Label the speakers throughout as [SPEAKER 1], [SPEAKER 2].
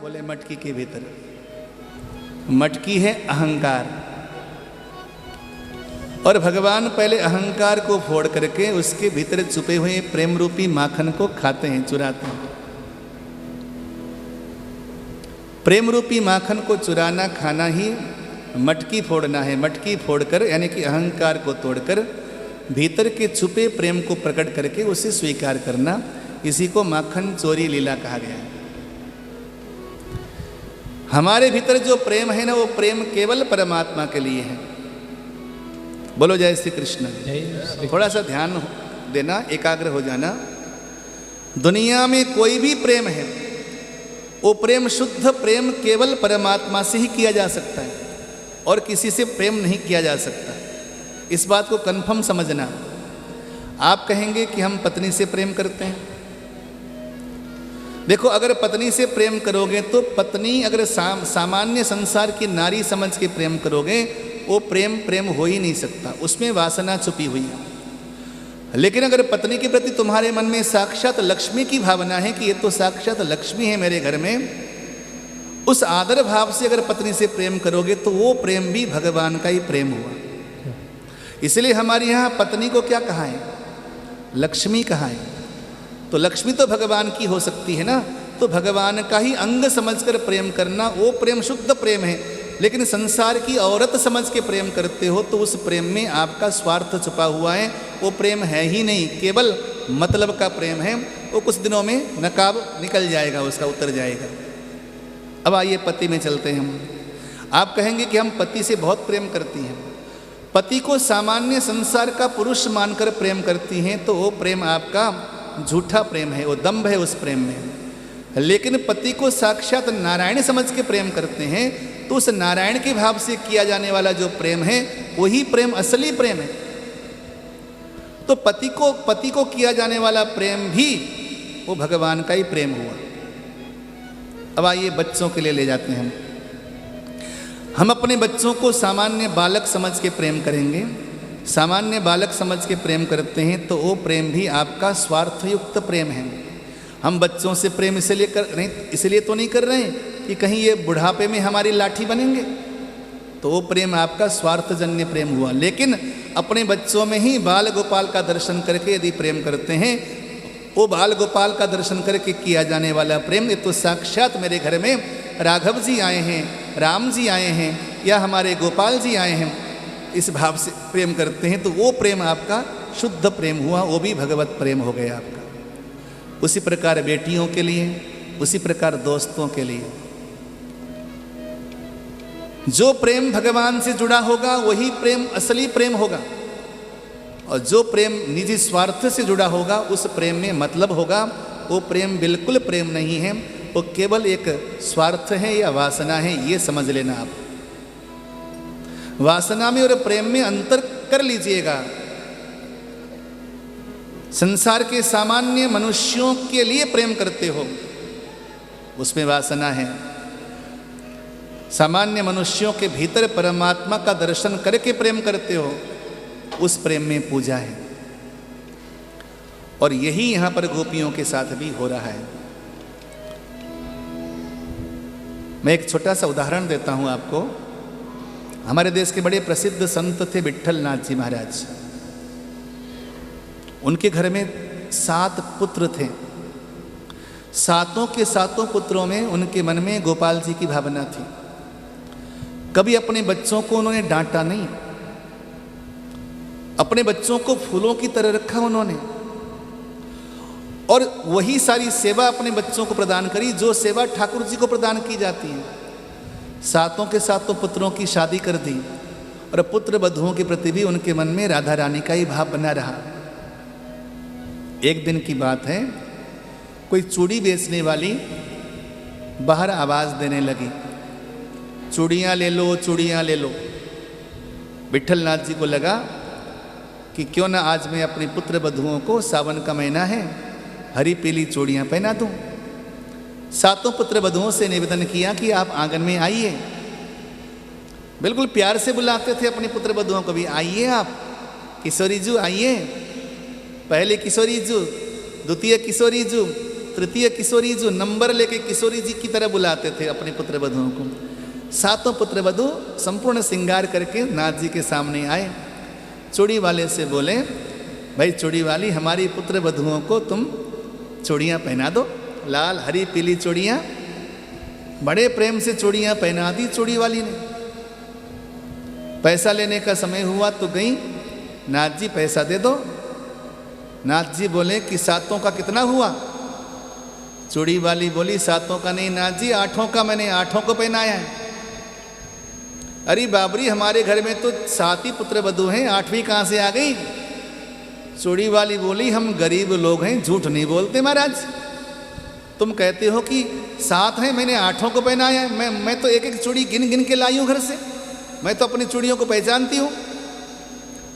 [SPEAKER 1] बोले मटकी के भीतर। मटकी है अहंकार, और भगवान पहले अहंकार को फोड़ करके उसके भीतर छुपे हुए प्रेम रूपी माखन को खाते हैं, चुराते हैं। प्रेम रूपी माखन को चुराना, खाना ही मटकी फोड़ना है। मटकी फोड़कर यानी कि अहंकार को तोड़कर भीतर के छुपे प्रेम को प्रकट करके उसे स्वीकार करना, इसी को माखन चोरी लीला कहा गया है। हमारे भीतर जो प्रेम है ना, वो प्रेम केवल परमात्मा के लिए है। बोलो जय श्री कृष्ण। थोड़ा सा ध्यान देना, एकाग्र हो जाना। दुनिया में कोई भी प्रेम है, वो प्रेम शुद्ध प्रेम केवल परमात्मा से ही किया जा सकता है, और किसी से प्रेम नहीं किया जा सकता। इस बात को कन्फर्म समझना। आप कहेंगे कि हम पत्नी से प्रेम करते हैं। देखो, अगर पत्नी से प्रेम करोगे तो पत्नी अगर सामान्य संसार की नारी समझ के प्रेम करोगे, वो प्रेम प्रेम हो ही नहीं सकता, उसमें वासना छुपी हुई है। लेकिन अगर पत्नी के प्रति तुम्हारे मन में साक्षात लक्ष्मी की भावना है कि ये तो साक्षात लक्ष्मी है मेरे घर में, उस आदर भाव से अगर पत्नी से प्रेम करोगे तो वो प्रेम भी भगवान का ही प्रेम हुआ। इसलिए हमारे यहाँ पत्नी को क्या कहा है? लक्ष्मी कहा है। तो लक्ष्मी तो भगवान की हो सकती है ना, तो भगवान का ही अंग समझकर प्रेम करना, वो प्रेम शुद्ध प्रेम है। लेकिन संसार की औरत समझ के प्रेम करते हो तो उस प्रेम में आपका स्वार्थ छुपा हुआ है, वो प्रेम है ही नहीं, केवल मतलब का प्रेम है। वो कुछ दिनों में नकाब निकल जाएगा, उसका उतर जाएगा। अब आइए पति में चलते हैं हम। आप कहेंगे कि हम पति से बहुत प्रेम करती हैं। पति को सामान्य संसार का पुरुष मानकर प्रेम करती हैं, तो वो प्रेम आपका झूठा प्रेम है, वो दंभ है उस प्रेम में। लेकिन पति को साक्षात नारायण समझ के प्रेम करते हैं, तो उस नारायण के भाव से किया जाने वाला जो प्रेम है, वही प्रेम असली प्रेम है। तो पति को किया जाने वाला प्रेम भी वो भगवान का ही प्रेम हुआ। अब आइए बच्चों के लिए ले जाते हैं हम अपने बच्चों को सामान्य बालक समझ के प्रेम करेंगे। सामान्य बालक समझ के प्रेम करते हैं तो वो प्रेम भी आपका स्वार्थयुक्त प्रेम है। हम बच्चों से प्रेम इसलिए तो नहीं कर रहे हैं कि कहीं ये बुढ़ापे में हमारी लाठी बनेंगे, तो वो प्रेम आपका स्वार्थजन्य प्रेम हुआ। लेकिन अपने बच्चों में ही बाल गोपाल का दर्शन करके यदि प्रेम करते हैं, वो बाल गोपाल का दर्शन करके किया जाने वाला प्रेम, ये तो साक्षात मेरे घर में राघव जी आए हैं, राम जी आए हैं, या हमारे गोपाल जी आए हैं, इस भाव से प्रेम करते हैं, तो वो प्रेम आपका शुद्ध प्रेम हुआ, वो भी भगवत प्रेम हो गया आपका। उसी प्रकार बेटियों के लिए, उसी प्रकार दोस्तों के लिए जो प्रेम भगवान से जुड़ा होगा वही प्रेम असली प्रेम होगा, और जो प्रेम निजी स्वार्थ से जुड़ा होगा उस प्रेम में मतलब होगा। वो प्रेम बिल्कुल प्रेम नहीं है, वो केवल एक स्वार्थ है या वासना है, ये समझ लेना आप। वासना में और प्रेम में अंतर कर लीजिएगा। संसार के सामान्य मनुष्यों के लिए प्रेम करते हो, उसमें वासना है। सामान्य मनुष्यों के भीतर परमात्मा का दर्शन करके प्रेम करते हो, उस प्रेम में पूजा है। और यही यहां पर गोपियों के साथ भी हो रहा है। मैं एक छोटा सा उदाहरण देता हूं आपको। हमारे देश के बड़े प्रसिद्ध संत थे विट्ठल नाथ जी महाराज। उनके घर में 7 पुत्र थे। सातों के सातों पुत्रों में उनके मन में गोपाल जी की भावना थी। कभी अपने बच्चों को उन्होंने डांटा नहीं, अपने बच्चों को फूलों की तरह रखा उन्होंने, और वही सारी सेवा अपने बच्चों को प्रदान करी जो सेवा ठाकुर जी को प्रदान की जाती है। सातों के सातों पुत्रों की शादी कर दी, और पुत्र वधुओं के प्रति भी उनके मन में राधा रानी का ही भाव बना रहा। एक दिन की बात है, कोई चूड़ी बेचने वाली बाहर आवाज देने लगी, चूड़ियाँ ले लो, चूड़ियाँ ले लो। विट्ठल नाथ जी को लगा कि क्यों ना आज मैं अपने पुत्र वधुओं को, सावन का महीना है, हरी पीली चूड़ियाँ पहना दूं। सातों पुत्र वधुओं से निवेदन किया कि आप आंगन में आइए। बिल्कुल प्यार से बुलाते थे अपने पुत्र वधुओं को भी, आइए आप किशोरी जू आइए, पहले किशोरी जू, द्वितीय किशोरी जू, तृतीय किशोरी जो नंबर लेके किशोरी जी की तरह बुलाते थे अपने पुत्र वधुओं को, सातों पुत्र वधु संपूर्ण श्रृंगार करके नाथ जी के सामने आए। चूड़ी वाले से बोले, भाई चूड़ी वाली, हमारी पुत्र वधुओं को तुम चूड़ियाँ पहना दो, लाल हरी पीली चूड़ियाँ। बड़े प्रेम से चूड़ियाँ पहना दी चूड़ी वाली ने। पैसा लेने का समय हुआ तो गई, नाथ जी पैसा दे दो। नाथ जी बोले कि सातों का कितना हुआ? चूड़ी वाली बोली, सातों का नहीं नाथ जी, आठों का, मैंने आठों को पहनाया है। अरे बाबरी, हमारे घर में तो 7 ही पुत्र वधु हैं, 8वीं कहाँ से आ गई? चूड़ी वाली बोली, हम गरीब लोग हैं, झूठ नहीं बोलते महाराज। तुम कहते हो कि 7 हैं, मैंने 8 को पहनाया है। मैं तो एक एक चूड़ी गिन गिन के लाई हूँ घर से, मैं तो अपनी चूड़ियों को पहचानती हूँ।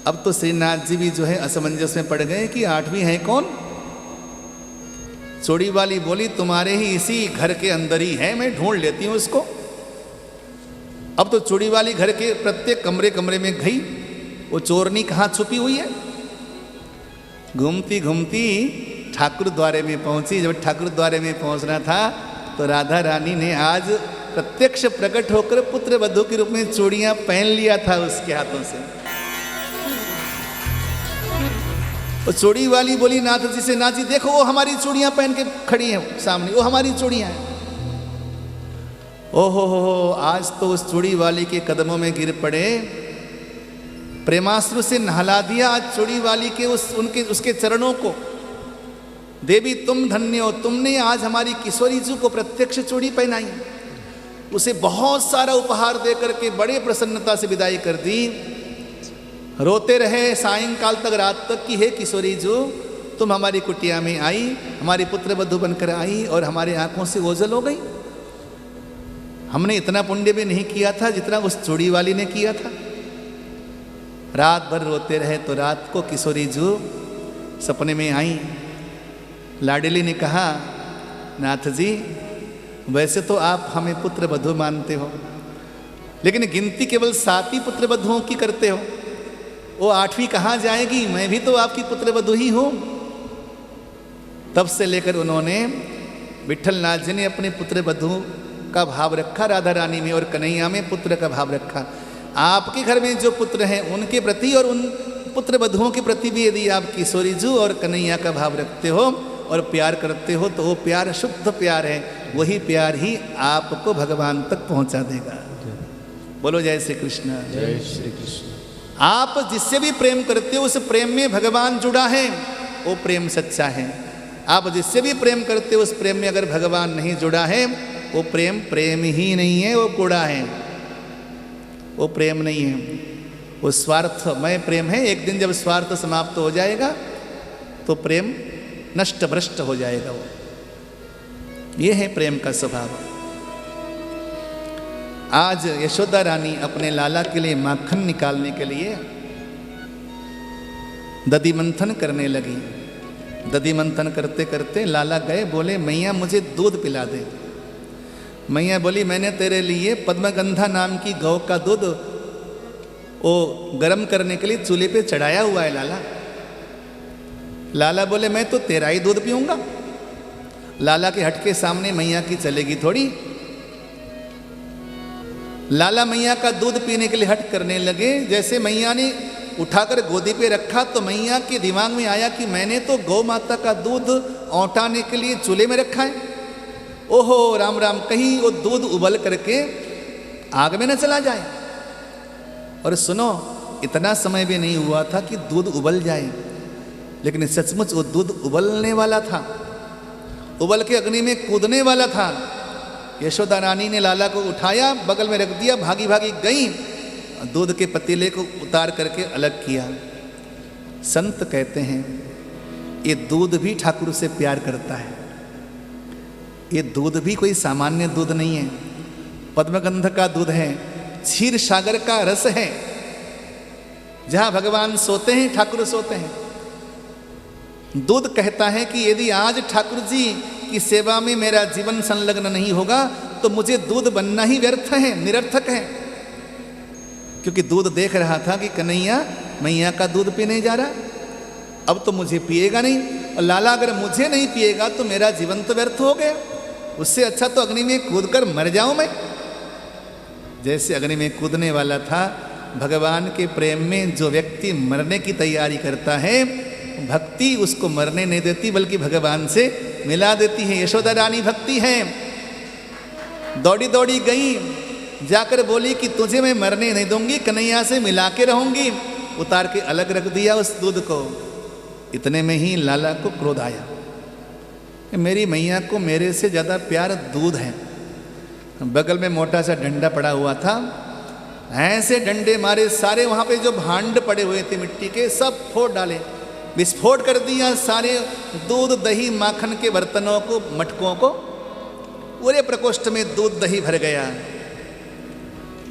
[SPEAKER 1] अब तो श्रीनाथ जी भी जो है असमंजस में पड़ गए कि 8वीं है कौन? चूड़ी वाली बोली, तुम्हारे ही इसी घर के अंदर ही है, मैं ढूंढ लेती हूँ उसको। अब तो चूड़ी वाली घर के प्रत्येक कमरे कमरे में गई, वो चोरनी कहाँ छुपी हुई है। घूमती घूमती ठाकुर द्वारे में पहुंची। जब ठाकुर द्वारे में पहुंचना था तो राधा रानी ने आज प्रत्यक्ष प्रकट होकर पुत्र वधु के रूप में चूड़ियां पहन लिया था उसके हाथों से। और चूड़ी वाली बोली नाथ जी से, नाथ जी देखो वो हमारी चूड़ियां पहन के खड़ी हैं सामने, वो हमारी चूड़ियां हैं। ओहो हो, आज तो उस चूड़ी वाली के कदमों में गिर पड़े, प्रेमाश्रु से नहला दिया आज चूड़ी वाली के उसके चरणों को। देवी तुम धन्य हो, तुमने आज हमारी किशोरी जी को प्रत्यक्ष चूड़ी पहनाई। उसे बहुत सारा उपहार दे करके बड़े प्रसन्नता से विदाई कर दी। रोते रहे सायंकाल तक, रात तक कि हे किशोरी जो, तुम हमारी कुटिया में आई, हमारी पुत्र वधु बनकर आई और हमारे आंखों से ओझल हो गई। हमने इतना पुण्य भी नहीं किया था जितना उस चूड़ी वाली ने किया था। रात भर रोते रहे तो रात को किशोरी जो सपने में आई। लाडली ने कहा, नाथ जी वैसे तो आप हमें पुत्र वधु मानते हो, लेकिन गिनती केवल 7 ही पुत्र वधुओं की करते हो, वो 8वीं कहाँ जाएगी? मैं भी तो आपकी पुत्र वधु ही हूँ। तब से लेकर उन्होंने, विठल नाथ जी ने अपने पुत्र वधु का भाव रखा राधा रानी में, और कन्हैया में पुत्र का भाव रखा। आपके घर में जो पुत्र हैं उनके प्रति और उन पुत्र वधुओं के प्रति भी यदि आप किशोरी जी और कन्हैया का भाव रखते हो और प्यार करते हो तो वो प्यार शुद्ध प्यार है। वही प्यार ही आपको भगवान तक पहुंचा देगा। बोलो जय श्री कृष्ण।
[SPEAKER 2] जय श्री कृष्ण।
[SPEAKER 1] आप जिससे भी प्रेम करते हो उस प्रेम में भगवान जुड़ा है, वो प्रेम सच्चा है। आप जिससे भी प्रेम करते हो उस प्रेम में अगर भगवान नहीं जुड़ा है, वो प्रेम प्रेम ही नहीं है, वो कूड़ा है, वो प्रेम नहीं है, वो स्वार्थमय प्रेम है। एक दिन जब स्वार्थ समाप्त हो जाएगा तो प्रेम नष्ट भ्रष्ट हो जाएगा। वो ये है प्रेम का स्वभाव। आज यशोदा रानी अपने लाला के लिए माखन निकालने के लिए दधि मंथन करने लगी। दधि मंथन करते करते लाला गए, बोले मैया मुझे दूध पिला दे। मैया बोली, मैंने तेरे लिए पद्मगंधा नाम की गौ का दूध वो गर्म करने के लिए चूल्हे पे चढ़ाया हुआ है लाला। लाला बोले, मैं तो तेरा ही दूध पीऊंगा। लाला के हट के सामने मैया की चलेगी थोड़ी। लाला मैया का दूध पीने के लिए हट करने लगे। जैसे मैया ने उठाकर गोदी पे रखा तो मैया के दिमाग में आया कि मैंने तो गौ माता का दूध औटाने के लिए चूल्हे में रखा है। ओहो राम राम, कहीं वो दूध उबल करके आग में न चला जाए। और सुनो, इतना समय भी नहीं हुआ था कि दूध उबल जाए, लेकिन सचमुच वो दूध उबलने वाला था, उबल के अग्नि में कूदने वाला था। यशोदा रानी ने लाला को उठाया, बगल में रख दिया, भागी भागी गई, दूध के पतीले को उतार करके अलग किया। संत कहते हैं ये दूध भी ठाकुर से प्यार करता है। ये दूध भी कोई सामान्य दूध नहीं है, पद्मगंध का दूध है, क्षीर सागर का रस है। जहां भगवान सोते हैं ठाकुर सोते हैं। दूध कहता है कि यदि आज ठाकुर जी की सेवा में मेरा जीवन संलग्न नहीं होगा तो मुझे दूध बनना ही व्यर्थ है, निरर्थक है। क्योंकि दूध देख रहा था कि कन्हैया मैया का दूध पीने जा रहा, अब तो मुझे पिएगा नहीं, और लाला अगर मुझे नहीं पिएगा तो मेरा जीवन तो व्यर्थ हो गया, उससे अच्छा तो अग्नि में कूदकर मर जाऊं मैं। जैसे अग्नि में कूदने वाला था, भगवान के प्रेम में जो व्यक्ति मरने की तैयारी करता है, भक्ति उसको मरने नहीं देती बल्कि भगवान से मिला देती है। यशोदा रानी भक्ति है, दौड़ी दौड़ी गई, जाकर बोली कि तुझे मैं मरने नहीं दूंगी, कन्हैया से मिला के रहूंगी। उतार के अलग रख दिया उस दूध को। इतने में ही लाला को क्रोध आया, मेरी मैया को मेरे से ज़्यादा प्यार दूध है। बगल में मोटा सा डंडा पड़ा हुआ था, ऐसे डंडे मारे, सारे वहाँ पे जो भांड पड़े हुए थे मिट्टी के सब फोड़ डाले, विस्फोट कर दिया सारे दूध दही माखन के बर्तनों को, मटकों को। पूरे प्रकोष्ठ में दूध दही भर गया।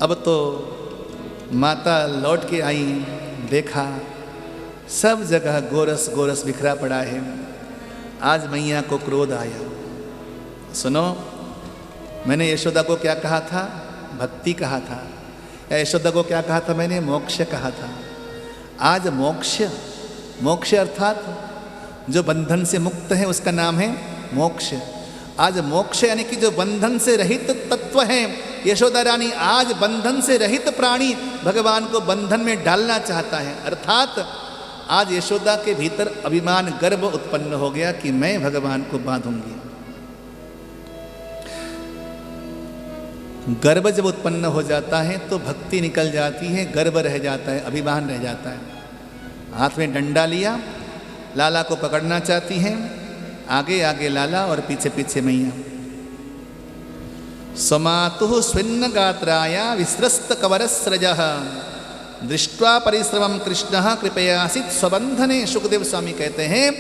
[SPEAKER 1] अब तो माता लौट के आई, देखा सब जगह गोरस गोरस बिखरा पड़ा है। आज मैया को क्रोध आया। सुनो, मैंने यशोदा को क्या कहा था? भक्ति कहा था। यशोदा को क्या कहा था मैंने? मोक्ष कहा था। आज मोक्ष, मोक्ष अर्थात जो बंधन से मुक्त है उसका नाम है मोक्ष। आज मोक्ष यानी कि जो बंधन से रहित तत्व है, यशोदा रानी आज बंधन से रहित प्राणी भगवान को बंधन में डालना चाहता है। अर्थात आज यशोदा के भीतर अभिमान, गर्व उत्पन्न हो गया कि मैं भगवान को बांधूंगी। गर्व जब उत्पन्न हो जाता है तो भक्ति निकल जाती है, गर्व रह जाता है, अभिमान रह जाता है। हाथ में डंडा लिया, लाला को पकड़ना चाहती है। आगे आगे लाला और पीछे पीछे मैया। समातु स्विन्न गात्राया विस्रस्त कवरस्रजः दृष्ट्वा परिश्रमं कृष्णः कृपयासित स्वबंधने। सुखदेव स्वामी कहते हैं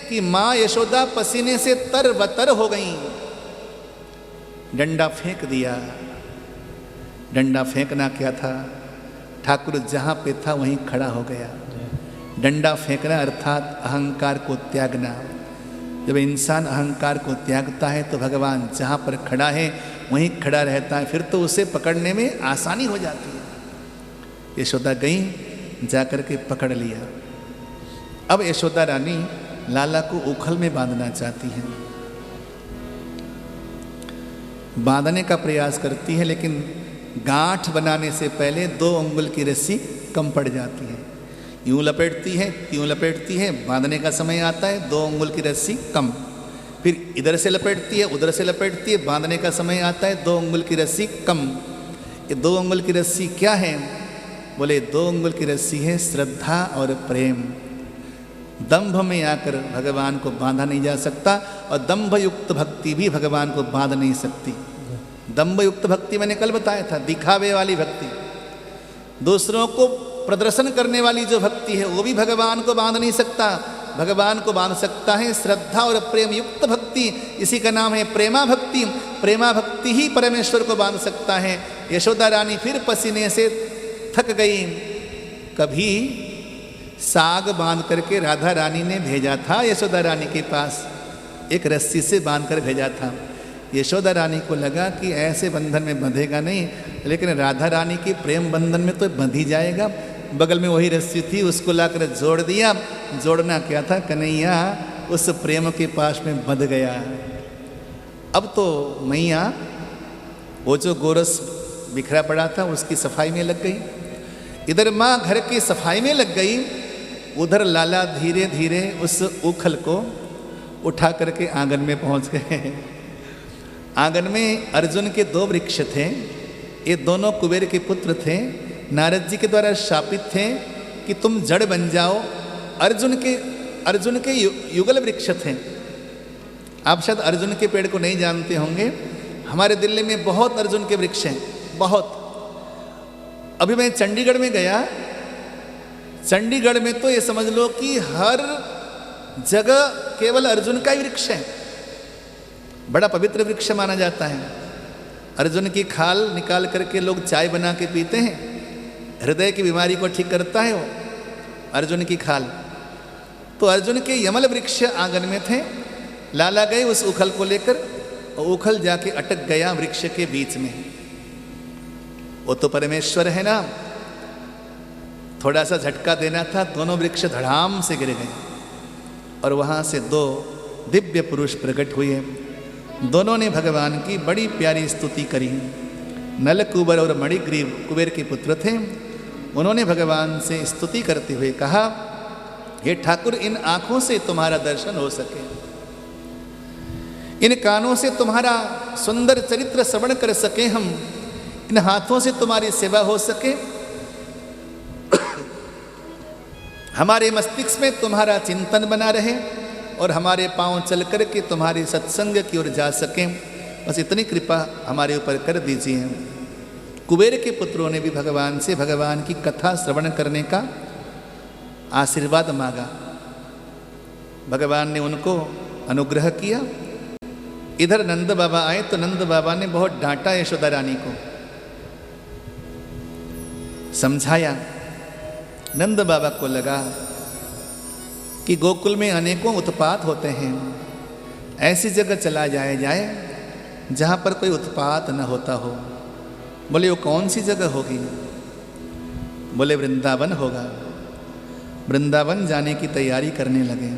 [SPEAKER 1] कि माँ यशोदा पसीने से तरबतर हो गई। डंडा फेंक दिया। डंडा फेंकना क्या था? ठाकुर जहाँ पे था वहीं खड़ा हो गया। डंडा फेंकना अर्थात अहंकार को त्यागना। जब इंसान अहंकार को त्यागता है तो भगवान जहाँ पर खड़ा है वहीं खड़ा रहता है, फिर तो उसे पकड़ने में आसानी हो जाती है। यशोदा गई, जाकर के पकड़ लिया। अब यशोदा रानी लाला को उखल में बांधना चाहती है। बांधने का प्रयास करती है, लेकिन गांठ बनाने से पहले 2 अंगुल की रस्सी कम पड़ जाती है। यूं लपेटती है, त्यों लपेटती है, बांधने का समय आता है 2 अंगुल की रस्सी कम। फिर इधर से लपेटती है, उधर से लपेटती है, बांधने का समय आता है 2 अंगुल की रस्सी कम। ये 2 अंगुल की रस्सी क्या है? बोले 2 अंगुल की रस्सी है श्रद्धा और प्रेम। दंभ में आकर भगवान को बांधा नहीं जा सकता, और दंभ युक्त भक्ति भी भगवान को बांध नहीं सकती। दंभ युक्त भक्ति मैंने कल बताया था, दिखावे वाली भक्ति, दूसरों को प्रदर्शन करने वाली जो भक्ति है वो भी भगवान को बांध नहीं सकता। भगवान को बांध सकता है श्रद्धा और प्रेम युक्त भक्ति, इसी का नाम है प्रेमा भक्ति। प्रेमा भक्ति ही परमेश्वर को बांध सकता है। यशोदा रानी फिर पसीने से थक गई। कभी साग बांध करके राधा रानी ने भेजा था यशोदा रानी के पास, एक रस्सी से बांध कर भेजा था। यशोदा रानी को लगा कि ऐसे बंधन में बंधेगा नहीं, लेकिन राधा रानी के प्रेम बंधन में तो बंध ही जाएगा। बगल में वही रस्सी थी, उसको लाकर जोड़ दिया। जोड़ना क्या था? कन्हैया उस प्रेम के पास में बंध गया। अब तो मैया वो जो गोरस बिखरा पड़ा था उसकी सफाई में लग गई। इधर माँ घर की सफाई में लग गई, उधर लाला धीरे धीरे उस उखल को उठा करके आंगन में पहुंच गए। आंगन में अर्जुन के 2 वृक्ष थे। ये दोनों कुबेर के पुत्र थे, नारद जी के द्वारा शापित थे कि तुम जड़ बन जाओ। अर्जुन के युगल वृक्ष थे। आप शायद अर्जुन के पेड़ को नहीं जानते होंगे, हमारे दिल्ली में बहुत अर्जुन के वृक्ष हैं, बहुत। अभी मैं चंडीगढ़ में गया, चंडीगढ़ में तो ये समझ लो कि हर जगह केवल अर्जुन का ही वृक्ष है। बड़ा पवित्र वृक्ष माना जाता है। अर्जुन की खाल निकाल करके लोग चाय बना के पीते हैं। हृदय की बीमारी को ठीक करता है वो अर्जुन की खाल। तो अर्जुन के यमल वृक्ष आंगन में थे। लाला गए उस उखल को लेकर, और उखल जाके अटक गया वृक्ष के बीच में। वो तो परमेश्वर है ना, थोड़ा सा झटका देना था, दोनों वृक्ष धड़ाम से गिर गए। और वहाँ से 2 दिव्य पुरुष प्रकट हुए। दोनों ने भगवान की बड़ी प्यारी स्तुति करी। नलकुबर और मणिग्रीव कुबेर के पुत्र थे। उन्होंने भगवान से स्तुति करते हुए कहा, हे ठाकुर, इन आँखों से तुम्हारा दर्शन हो सके, इन कानों से तुम्हारा सुंदर चरित्र श्रवण कर सके हम, इन हाथों से तुम्हारी सेवा हो सके, हमारे मस्तिष्क में तुम्हारा चिंतन बना रहे और हमारे पांव चल कर के तुम्हारे सत्संग की ओर जा सकें, बस इतनी कृपा हमारे ऊपर कर दीजिए। कुबेर के पुत्रों ने भी भगवान से भगवान की कथा श्रवण करने का आशीर्वाद मांगा। भगवान ने उनको अनुग्रह किया। इधर नंद बाबा आए तो नंद बाबा ने बहुत डांटा यशोदा रानी को, समझाया। नंद बाबा को लगा कि गोकुल में अनेकों उत्पात होते हैं, ऐसी जगह चला जाए जहाँ पर कोई उत्पात न होता हो। बोले वो कौन सी जगह होगी? बोले वृंदावन होगा। वृंदावन जाने की तैयारी करने लगे।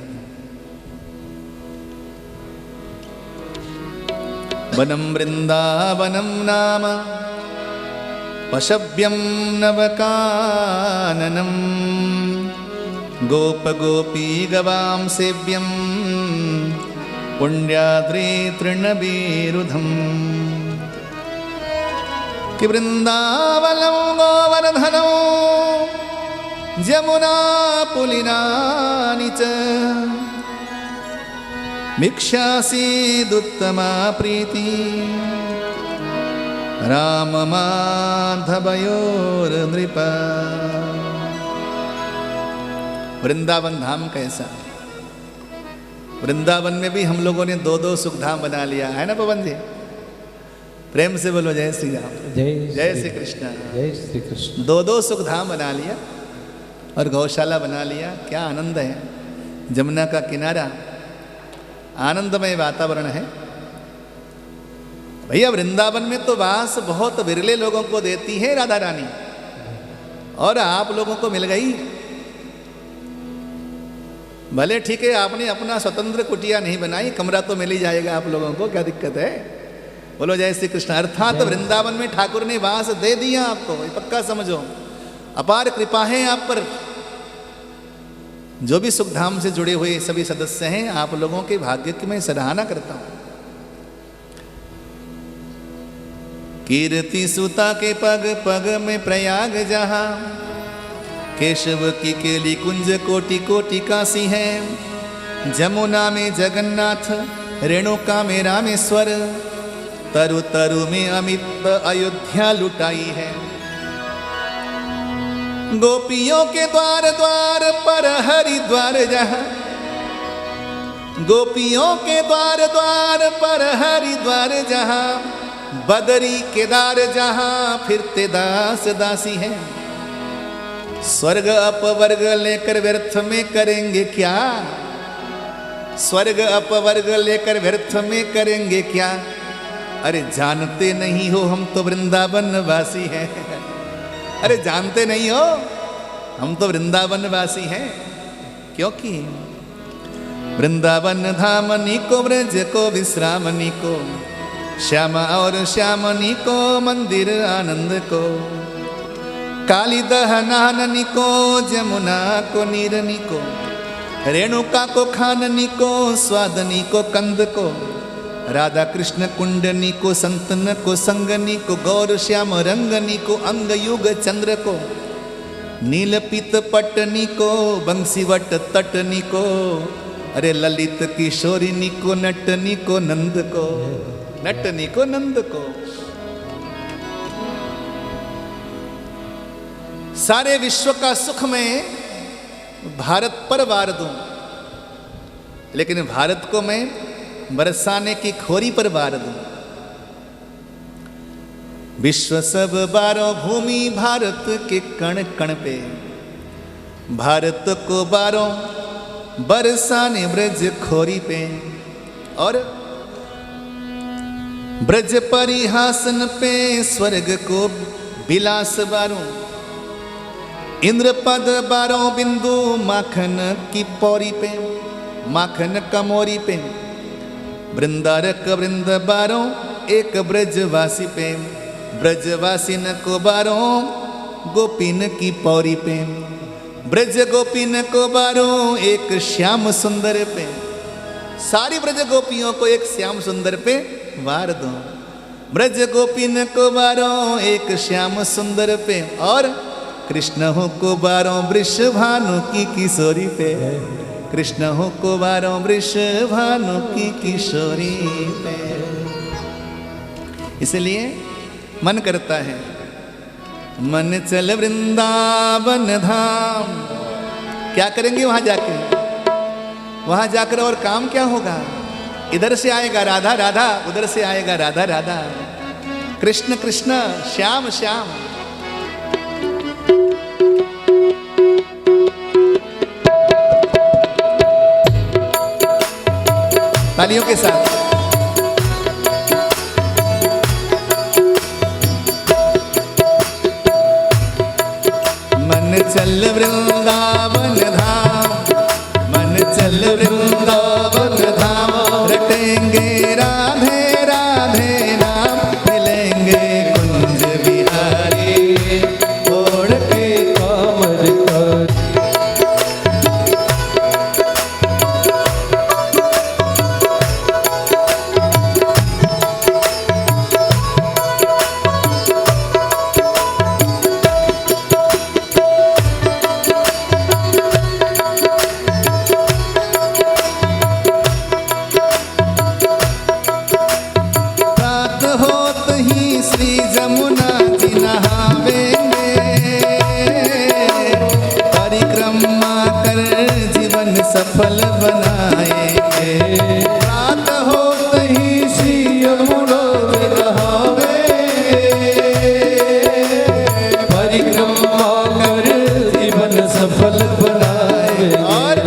[SPEAKER 1] वनम वृंदावनम नाम पशव्यम नवकाननम गोप गोपी गवाम सेव्यम पुण्याद्रि तृणबीरुधम। कि वृंदावनम गोवर्धनम जमुना पुलिनानि च मिक्षासीदुत्तमा प्रीति राम माधवयोर्नृप। वृंदावन धाम कैसा? वृंदावन में भी हम लोगों ने 2-2 सुख धाम बना लिया है ना पवन जी? प्रेम से बोलो जय श्री राम, जय श्री कृष्ण,
[SPEAKER 2] जय श्री कृष्ण।
[SPEAKER 1] 2-2 सुख धाम बना लिया और गौशाला बना लिया। क्या आनंद है! जमुना का किनारा, आनंदमय वातावरण है। भैया वृंदावन में तो वास बहुत विरले लोगों को देती है राधा रानी, और आप लोगों को मिल गई। भले ठीक है, आपने अपना स्वतंत्र कुटिया नहीं बनाई, कमरा तो मिल ही जाएगा आप लोगों को, क्या दिक्कत है? बोलो जय श्री कृष्ण। अर्थात वृंदावन में ठाकुर ने वास दे दिया आपको, ये पक्का समझो। अपार कृपा है आप पर। जो भी सुखधाम से जुड़े हुए सभी सदस्य हैं, आप लोगों के भाग्य की मैं सराहना करता हूं। कीर्ति सुता के पग पग में प्रयाग जहां, केशव की केली कुंज कोटि कोटि काशी है। जमुना में जगन्नाथ, रेणुका में रामेश्वर, तरु तरु में अमित अयोध्या लुटाई है। गोपियों के द्वार द्वार पर हरिद्वार जहां, गोपियों के द्वार द्वार पर हरिद्वार जहां, बदरी केदार जहां फिरते दास दासी हैं। स्वर्ग अपवर्ग लेकर व्यर्थ में करेंगे क्या? स्वर्ग अपवर्ग लेकर व्यर्थ में करेंगे क्या? अरे जानते नहीं हो हम तो वृंदावन वासी हैं। अरे जानते नहीं हो हम तो वृंदावन वासी हैं, क्योंकि वृंदावन धामनी को, ब्रज को, विश्रामनी को, श्याम और श्यामनी को, मंदिर आनंद को, काली दहनाननी को, जमुना को, नीरनी को, रेणुका को, खाननी को, स्वादनी को, कंद को, राधा कृष्ण कुंडनी को, संतन को, संगनी को, गौर श्याम रंगनी को, अंग युग चंद्र को, नील पीत पटनी को, बंसीवट तटनी को, अरे ललित किशोरिनी को, नटनी को, नंद को, नटनी को, नंद को। सारे विश्व का सुख मैं भारत पर वार दूं, लेकिन भारत को मैं बरसाने की खोरी पर वार दूं। विश्व सब बारो भूमि भारत के कण कण पे, भारत को बारो बरसाने ब्रज खोरी पे। और ब्रज परिहासन पे स्वर्ग को विलास बारो, इंद्र पद बारो बिंदु माखन की पौरी पे। माखन कमोरी पे, वृंदारक वृंद बारो, एक ब्रजवासी पे, ब्रजवासी न को बारो, गोपीन की पौरी पे, ब्रज गोपीन को बारो, एक श्याम सुंदर पे, सारी ब्रज गोपियों को एक श्याम सुंदर पे वार दो, ब्रज गोपीन को बारो, एक श्याम सुंदर पे, और कृष्ण हो को बारो वृषभानु की किशोरी पे, कृष्ण हो को बारो वृषभानु की किशोरी पे। इसलिए मन करता है मन चल वृंदावन धाम। क्या करेंगे वहां जाके? वहां जाकर और काम क्या होगा? इधर से आएगा राधा राधा, उधर से आएगा राधा राधा, कृष्ण कृष्ण, श्याम श्याम। तालियों के साथ मन चल वृंदावन धाम, मन चल वृंदावन धाम, रटेंगे राधे राधे नाम, मिलेंगे कुंज बिहारी, ओढ़ के कमर कर। सफल बनाएंगे, रात हो तही श्री यमुना में नहावे, परिक्रमा कर जीवन सफल बनाएंगे, और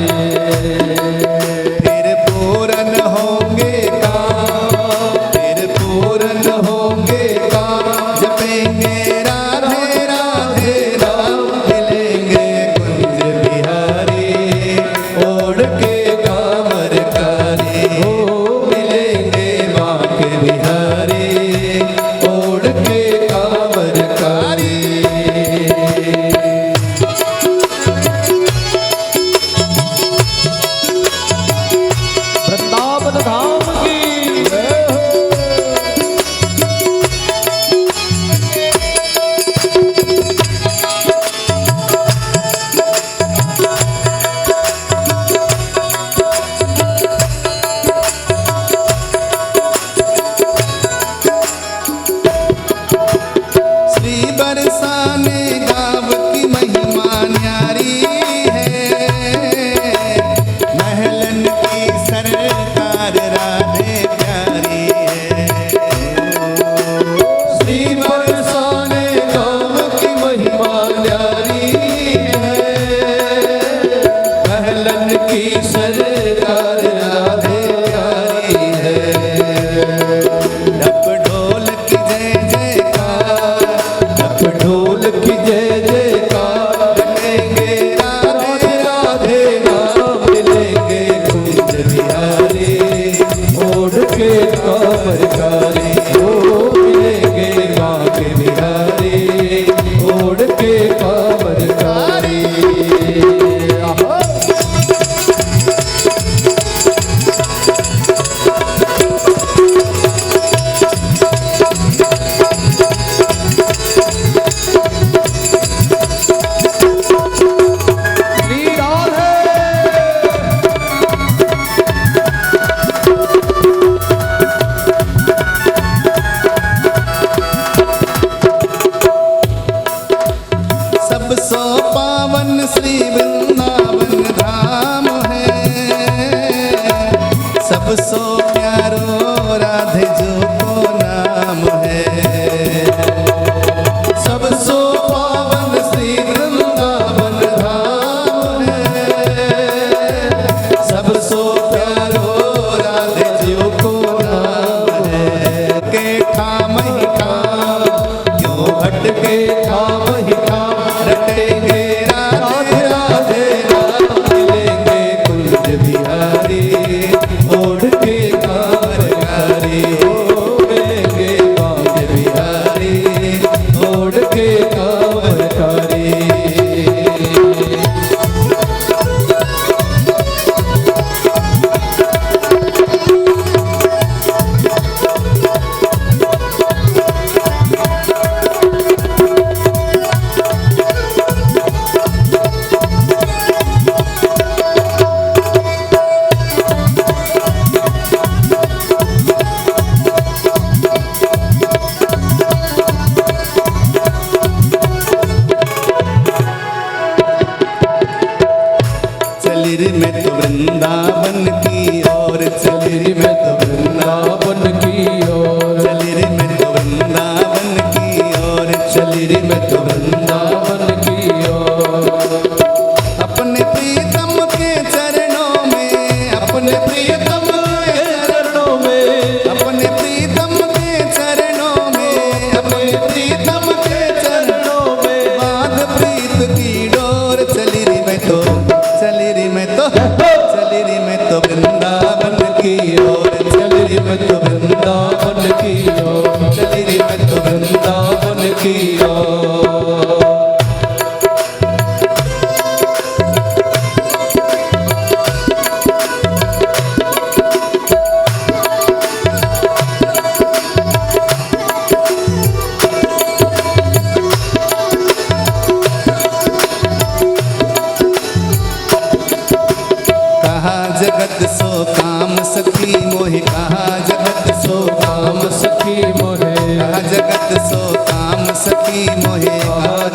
[SPEAKER 1] फिर पूर्ण होंगे काम, फिर पूर्ण होंगे काम, जपेंगे राधे राधे राम, मिलेंगे कुंज बिहारी, ओढ़ के कामर कारी, मिलेंगे बांक बिहारी, ओढ़ के कामर कारी। वृंदावन धाम की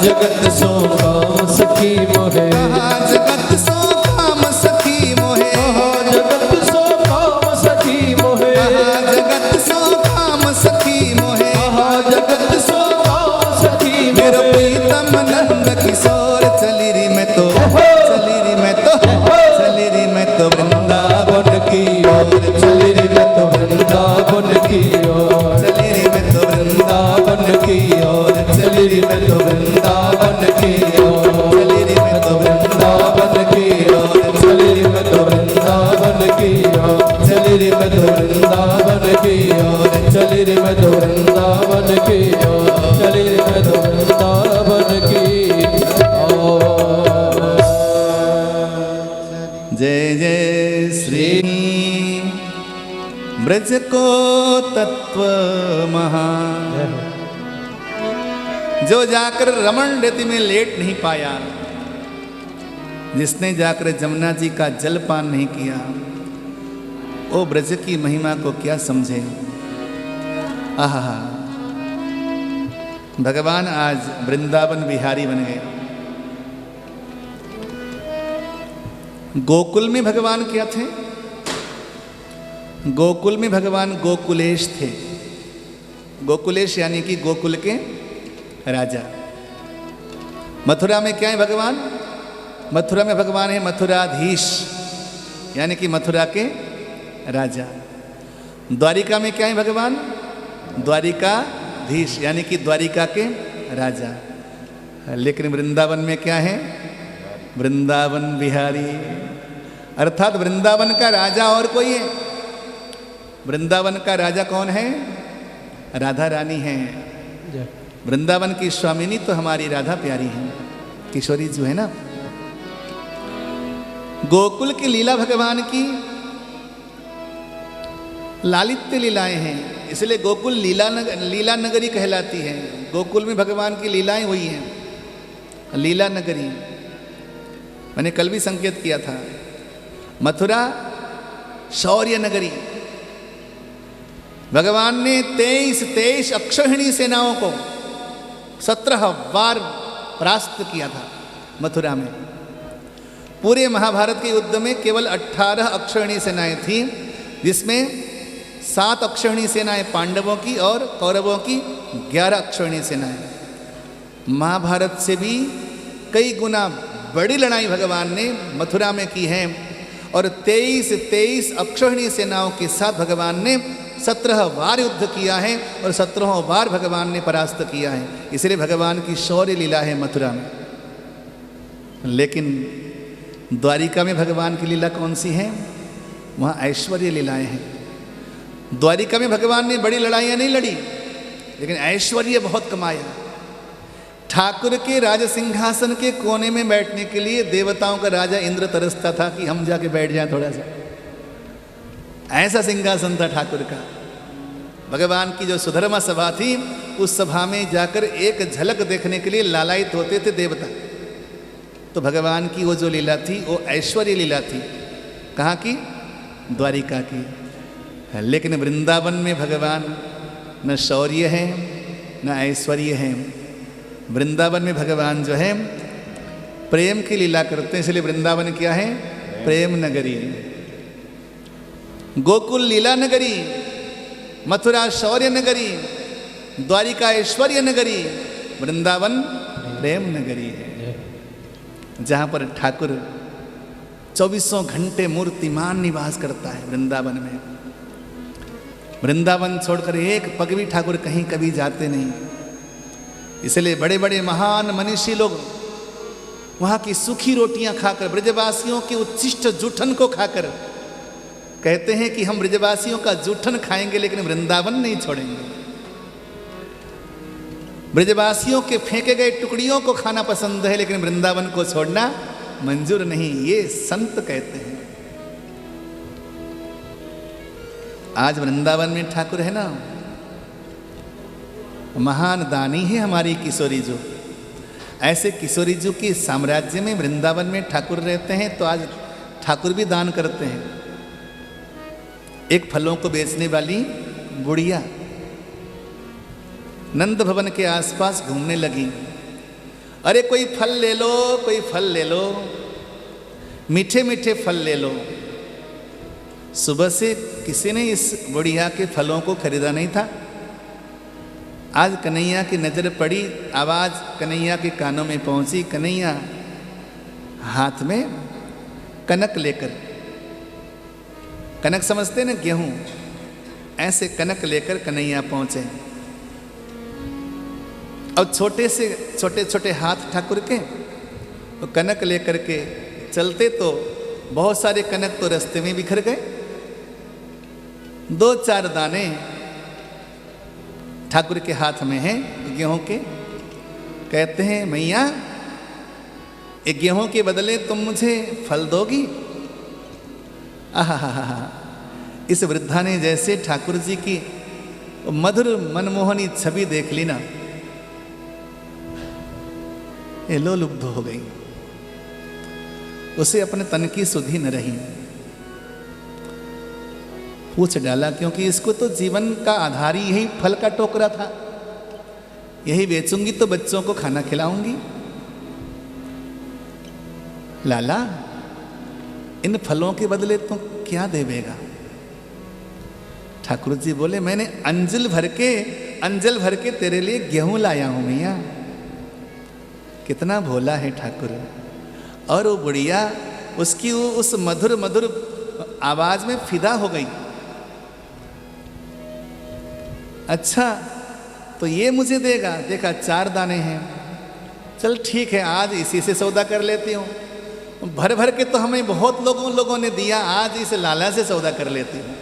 [SPEAKER 2] जगत सो काम सखी मोहे,
[SPEAKER 1] कहा जगत सो काम सखी मोहे,
[SPEAKER 2] जगत सो काम सखी मोहे,
[SPEAKER 1] जगत सो काम सखी मोहे,
[SPEAKER 2] जगत सो काम सखी
[SPEAKER 1] मेरा
[SPEAKER 2] मोहे।
[SPEAKER 1] प्रीतम नंद किशोर चली री मैं तो, चली री मैं तो, चली री मैं तो वृंदावन
[SPEAKER 2] की ओर चली री मैं तो वृंदावन की ओर,
[SPEAKER 1] चली री मैं तो
[SPEAKER 2] वृंदावन की ओर चली री मैं तो वृंदावन की ओर,
[SPEAKER 1] चली री मैं तो
[SPEAKER 2] वृंदावन की ओर चली री मैं तो वृंदावन की ओर, चली री मैं तो वृंदावन की ओर, चली री मैं तो वृंदावन की ओर, चली री मैं तो वृंदावन की ओर।
[SPEAKER 1] जय जय श्री ब्रज को तत्व महा, जो जाकर रमण रेती में लेट नहीं पाया, जिसने जाकर जमुना जी का जलपान नहीं किया, ओ ब्रज की महिमा को क्या समझे। आहा, भगवान आज वृंदावन बिहारी बन गए। गोकुल में भगवान क्या थे? गोकुल में भगवान गोकुलेश थे। गोकुलेश यानी कि गोकुल के राजा। मथुरा में क्या है भगवान? मथुरा में भगवान है मथुराधीश, यानी कि मथुरा के राजा। द्वारिका में क्या है भगवान? द्वारिकाधीश, यानी कि द्वारिका के राजा। लेकिन वृंदावन में क्या है? वृंदावन बिहारी, अर्थात वृंदावन का राजा और कोई है। वृंदावन का राजा कौन है? राधा रानी है। वृंदावन की स्वामिनी तो हमारी राधा प्यारी है, किशोरी जो है ना। गोकुल की लीला भगवान की लालित्य लीलाएं हैं, इसलिए गोकुल लीला नगरी कहलाती है। गोकुल में भगवान की लीलाएं हुई हैं, लीला नगरी। मैंने कल भी संकेत किया था। मथुरा शौर्य नगरी, भगवान ने 23 अक्षौहिणी सेनाओं को 17 बार परास्त किया था मथुरा में। पूरे महाभारत के युद्ध में केवल 18 अक्षौहिणी सेनाएं थीं, जिसमें 7 अक्षौहिणी सेनाएं पांडवों की और कौरवों की 11 अक्षौहिणी सेनाएं। महाभारत से भी कई गुना बड़ी लड़ाई भगवान ने मथुरा में की है, और 23 अक्षौहिणी सेनाओं के साथ भगवान ने 17 बार युद्ध किया है, और 17 बार भगवान ने परास्त किया है। इसलिए भगवान की शौर्य लीला है मथुरा में। लेकिन द्वारिका में भगवान की लीला कौन सी है? वहाँ ऐश्वर्य लीलाएं हैं। द्वारिका में भगवान ने बड़ी लड़ाइयाँ नहीं लड़ी, लेकिन ऐश्वर्य बहुत कमाया। ठाकुर के राज सिंहासन के कोने में बैठने के लिए देवताओं का राजा इंद्र तरसता था कि हम जाके बैठ जाएं थोड़ा सा। ऐसा सिंहासन था ठाकुर का। भगवान की जो सुधर्मा सभा थी, उस सभा में जाकर एक झलक देखने के लिए लालायित होते थे देवता। तो भगवान की वो जो लीला थी, वो ऐश्वर्य लीला थी। कहाँ की? द्वारिका की। लेकिन वृंदावन में भगवान न शौर्य है न ऐश्वर्य है। वृंदावन में भगवान जो है प्रेम की लीला करते हैं, इसलिए वृंदावन क्या है? प्रेम नगरी। गोकुल लीला नगरी, मथुरा शौर्य नगरी, द्वारिका ऐश्वर्य नगरी, वृंदावन प्रेम नगरी है, जहाँ पर ठाकुर 24 घंटे मूर्तिमान निवास करता है। वृंदावन में, वृंदावन छोड़कर एक पग भी ठाकुर कहीं कभी जाते नहीं। इसलिए बड़े बड़े महान मनीषी लोग वहाँ की सूखी रोटियां खाकर, ब्रजवासियों के उच्छिष्ट जूठन को खाकर कहते हैं कि हम ब्रजवासियों का जूठन खाएंगे लेकिन वृंदावन नहीं छोड़ेंगे। ब्रजवासियों के फेंके गए टुकड़ियों को खाना पसंद है, लेकिन वृंदावन को छोड़ना मंजूर नहीं, ये संत कहते हैं। आज वृंदावन में ठाकुर है ना, महान दानी है हमारी किशोरी जी। ऐसे किशोरी जी के साम्राज्य में वृंदावन में ठाकुर रहते हैं, तो आज ठाकुर भी दान करते हैं। एक फलों को बेचने वाली बुढ़िया नंद भवन के आसपास घूमने लगी अरे कोई फल ले लो, कोई फल ले लो, मीठे मीठे फल ले लो। सुबह से किसी ने इस बुढ़िया के फलों को खरीदा नहीं था। आज कन्हैया की नज़र पड़ी, आवाज़ कन्हैया के कानों में पहुंची। कन्हैया हाथ में कनक लेकर, कनक समझते ना, गेहूं, ऐसे कनक लेकर कन्हैया पहुंचे। अब छोटे से छोटे छोटे हाथ ठाकुर के, तो कनक लेकर के चलते तो बहुत सारे कनक तो रास्ते में बिखर गए। 2-4 दाने ठाकुर के हाथ में हैं गेहूं के। कहते हैं मैया, एक गेहूं के बदले तुम मुझे फल दोगी? आहा, इस वृद्धा ने जैसे ठाकुर जी की मधुर मनमोहनी छवि देख ली ना, ये लोलुब्ध हो गई। उसे अपने तन की सुधि न रही। पूछ डाला, क्योंकि इसको तो जीवन का आधार ही यही फल का टोकरा था। यही बेचूंगी तो बच्चों को खाना खिलाऊंगी। लाला, इन फलों के बदले तुम क्या देवेगा? ठाकुर जी बोले, मैंने अंजल भर के तेरे लिए गेहूं लाया हूं मैया। कितना भोला है ठाकुर। और वो बुढ़िया उसकी उस मधुर मधुर आवाज में फिदा हो गई। अच्छा, तो ये मुझे देगा? देखा 4 दाने हैं, चल ठीक है, आज इसी से सौदा कर लेती हूँ। भर भर के तो हमें बहुत लोगों ने दिया, आज इस लाला से सौदा कर लेती हूँ।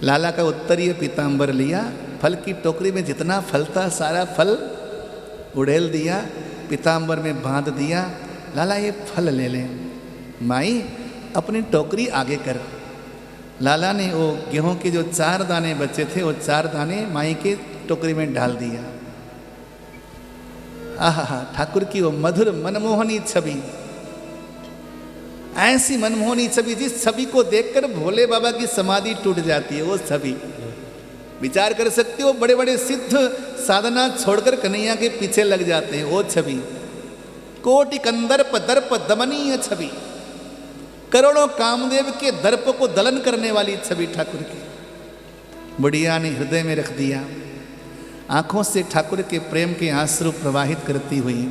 [SPEAKER 1] लाला का उत्तरीय पीताम्बर लिया, फल की टोकरी में जितना फल था सारा फल उड़ेल दिया, पीताम्बर में बांध दिया। लाला ये फल ले ले। माई अपनी टोकरी आगे कर। लाला ने वो गेहूं के जो 4 दाने बचे थे, वो 4 दाने माई के टोकरी में डाल दिया। आहा, ठाकुर की वो मधुर मनमोहनी छवि, ऐसी मनमोहनी छवि जिस छवि को देखकर भोले बाबा की समाधि टूट जाती है। वो छवि विचार कर सकते हो, बड़े बड़े सिद्ध साधना छोड़कर कन्हैया के पीछे लग जाते हैं। वो छवि कोटि कंदर्प दर्प दमनीय छवि, करोड़ों कामदेव के दर्प को दलन करने वाली छवि ठाकुर की बुढ़िया ने हृदय में रख दिया। आंखों से ठाकुर के प्रेम के आंसू प्रवाहित करती हुई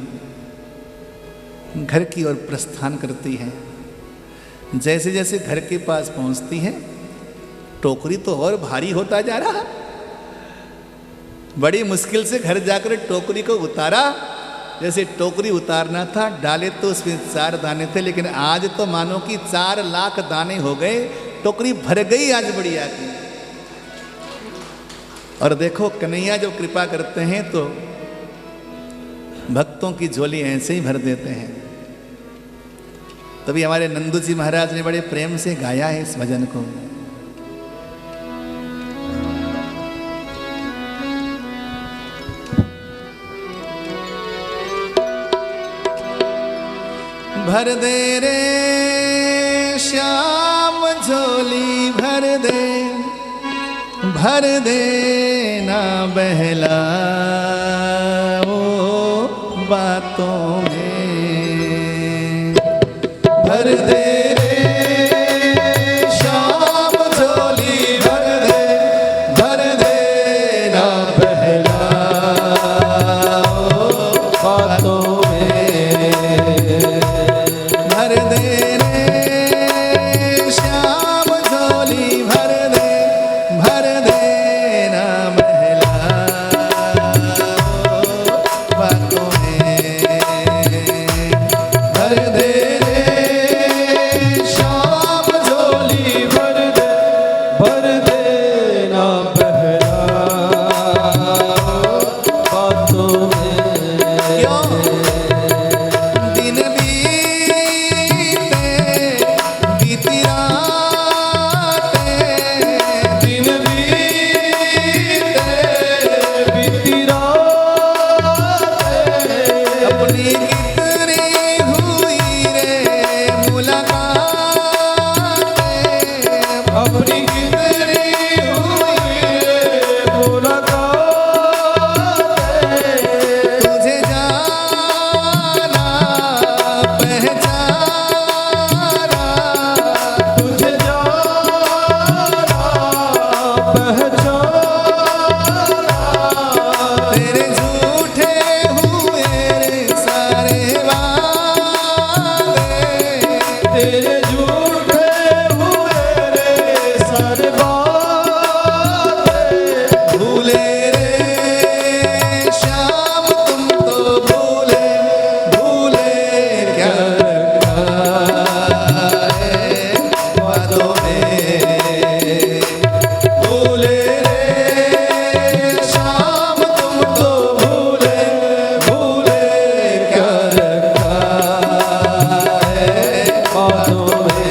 [SPEAKER 1] घर की ओर प्रस्थान करती है। जैसे जैसे घर के पास पहुंचती है, टोकरी तो और भारी होता जा रहा। बड़ी मुश्किल से घर जाकर टोकरी को उतारा। जैसे टोकरी उतारना था, डाले तो उसमें 4 दाने थे, लेकिन आज तो मानो कि 4 लाख दाने हो गए। टोकरी भर गई आज बढ़िया की। और देखो कन्हैया जब कृपा करते हैं तो भक्तों की झोली ऐसे ही भर देते हैं। तभी हमारे नंदू जी महाराज ने बड़े प्रेम से गाया है इस भजन को। भर दे रे श्याम झोली भर दे ना बहला वो बातों में। भर दे तेरे झूठे हुए रे सारे वादे,
[SPEAKER 2] तेरे झूठे हुए रे सारे वादे,
[SPEAKER 1] भूले रे श्याम तुम तो भूले, भूले क्या रखा है वादों में, भूले रे श्याम तुम तो भूले, भूले क्या रखा है वादों में।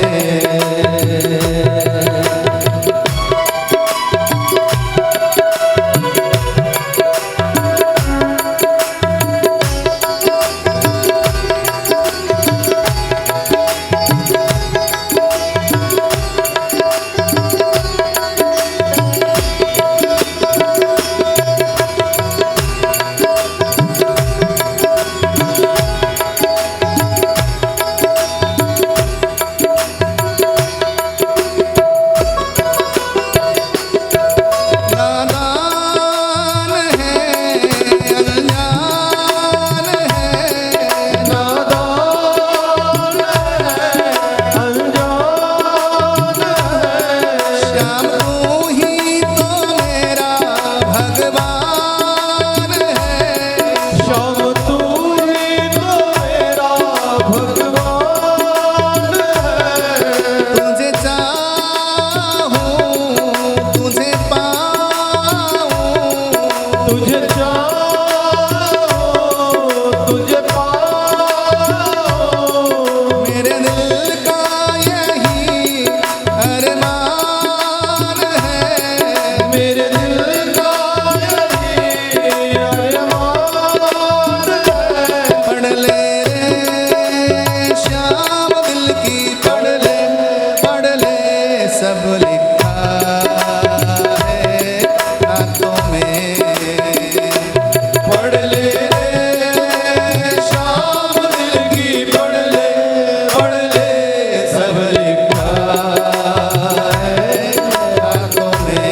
[SPEAKER 1] नादान है अनजान है,
[SPEAKER 2] नादान है अनजान है,
[SPEAKER 1] श्याम तू ही तो मेरा भगवान है,
[SPEAKER 2] श्याम तू ही तो मेरा भगवान है,
[SPEAKER 1] तुझे चाहूं तुझे पाऊं,
[SPEAKER 2] तुझे चाहूं तुझे पाऊं,
[SPEAKER 1] मेरे दिल का यही अरमान है,
[SPEAKER 2] मेरे दिल का यही अरमान है।
[SPEAKER 1] पढ़ ले रे श्याम दिल की, पढ़ ले सब लिखा है हाथों में,
[SPEAKER 2] पढ़ ले श्याम दिल की, पढ़ ले
[SPEAKER 1] सब लिखा है हाथों में।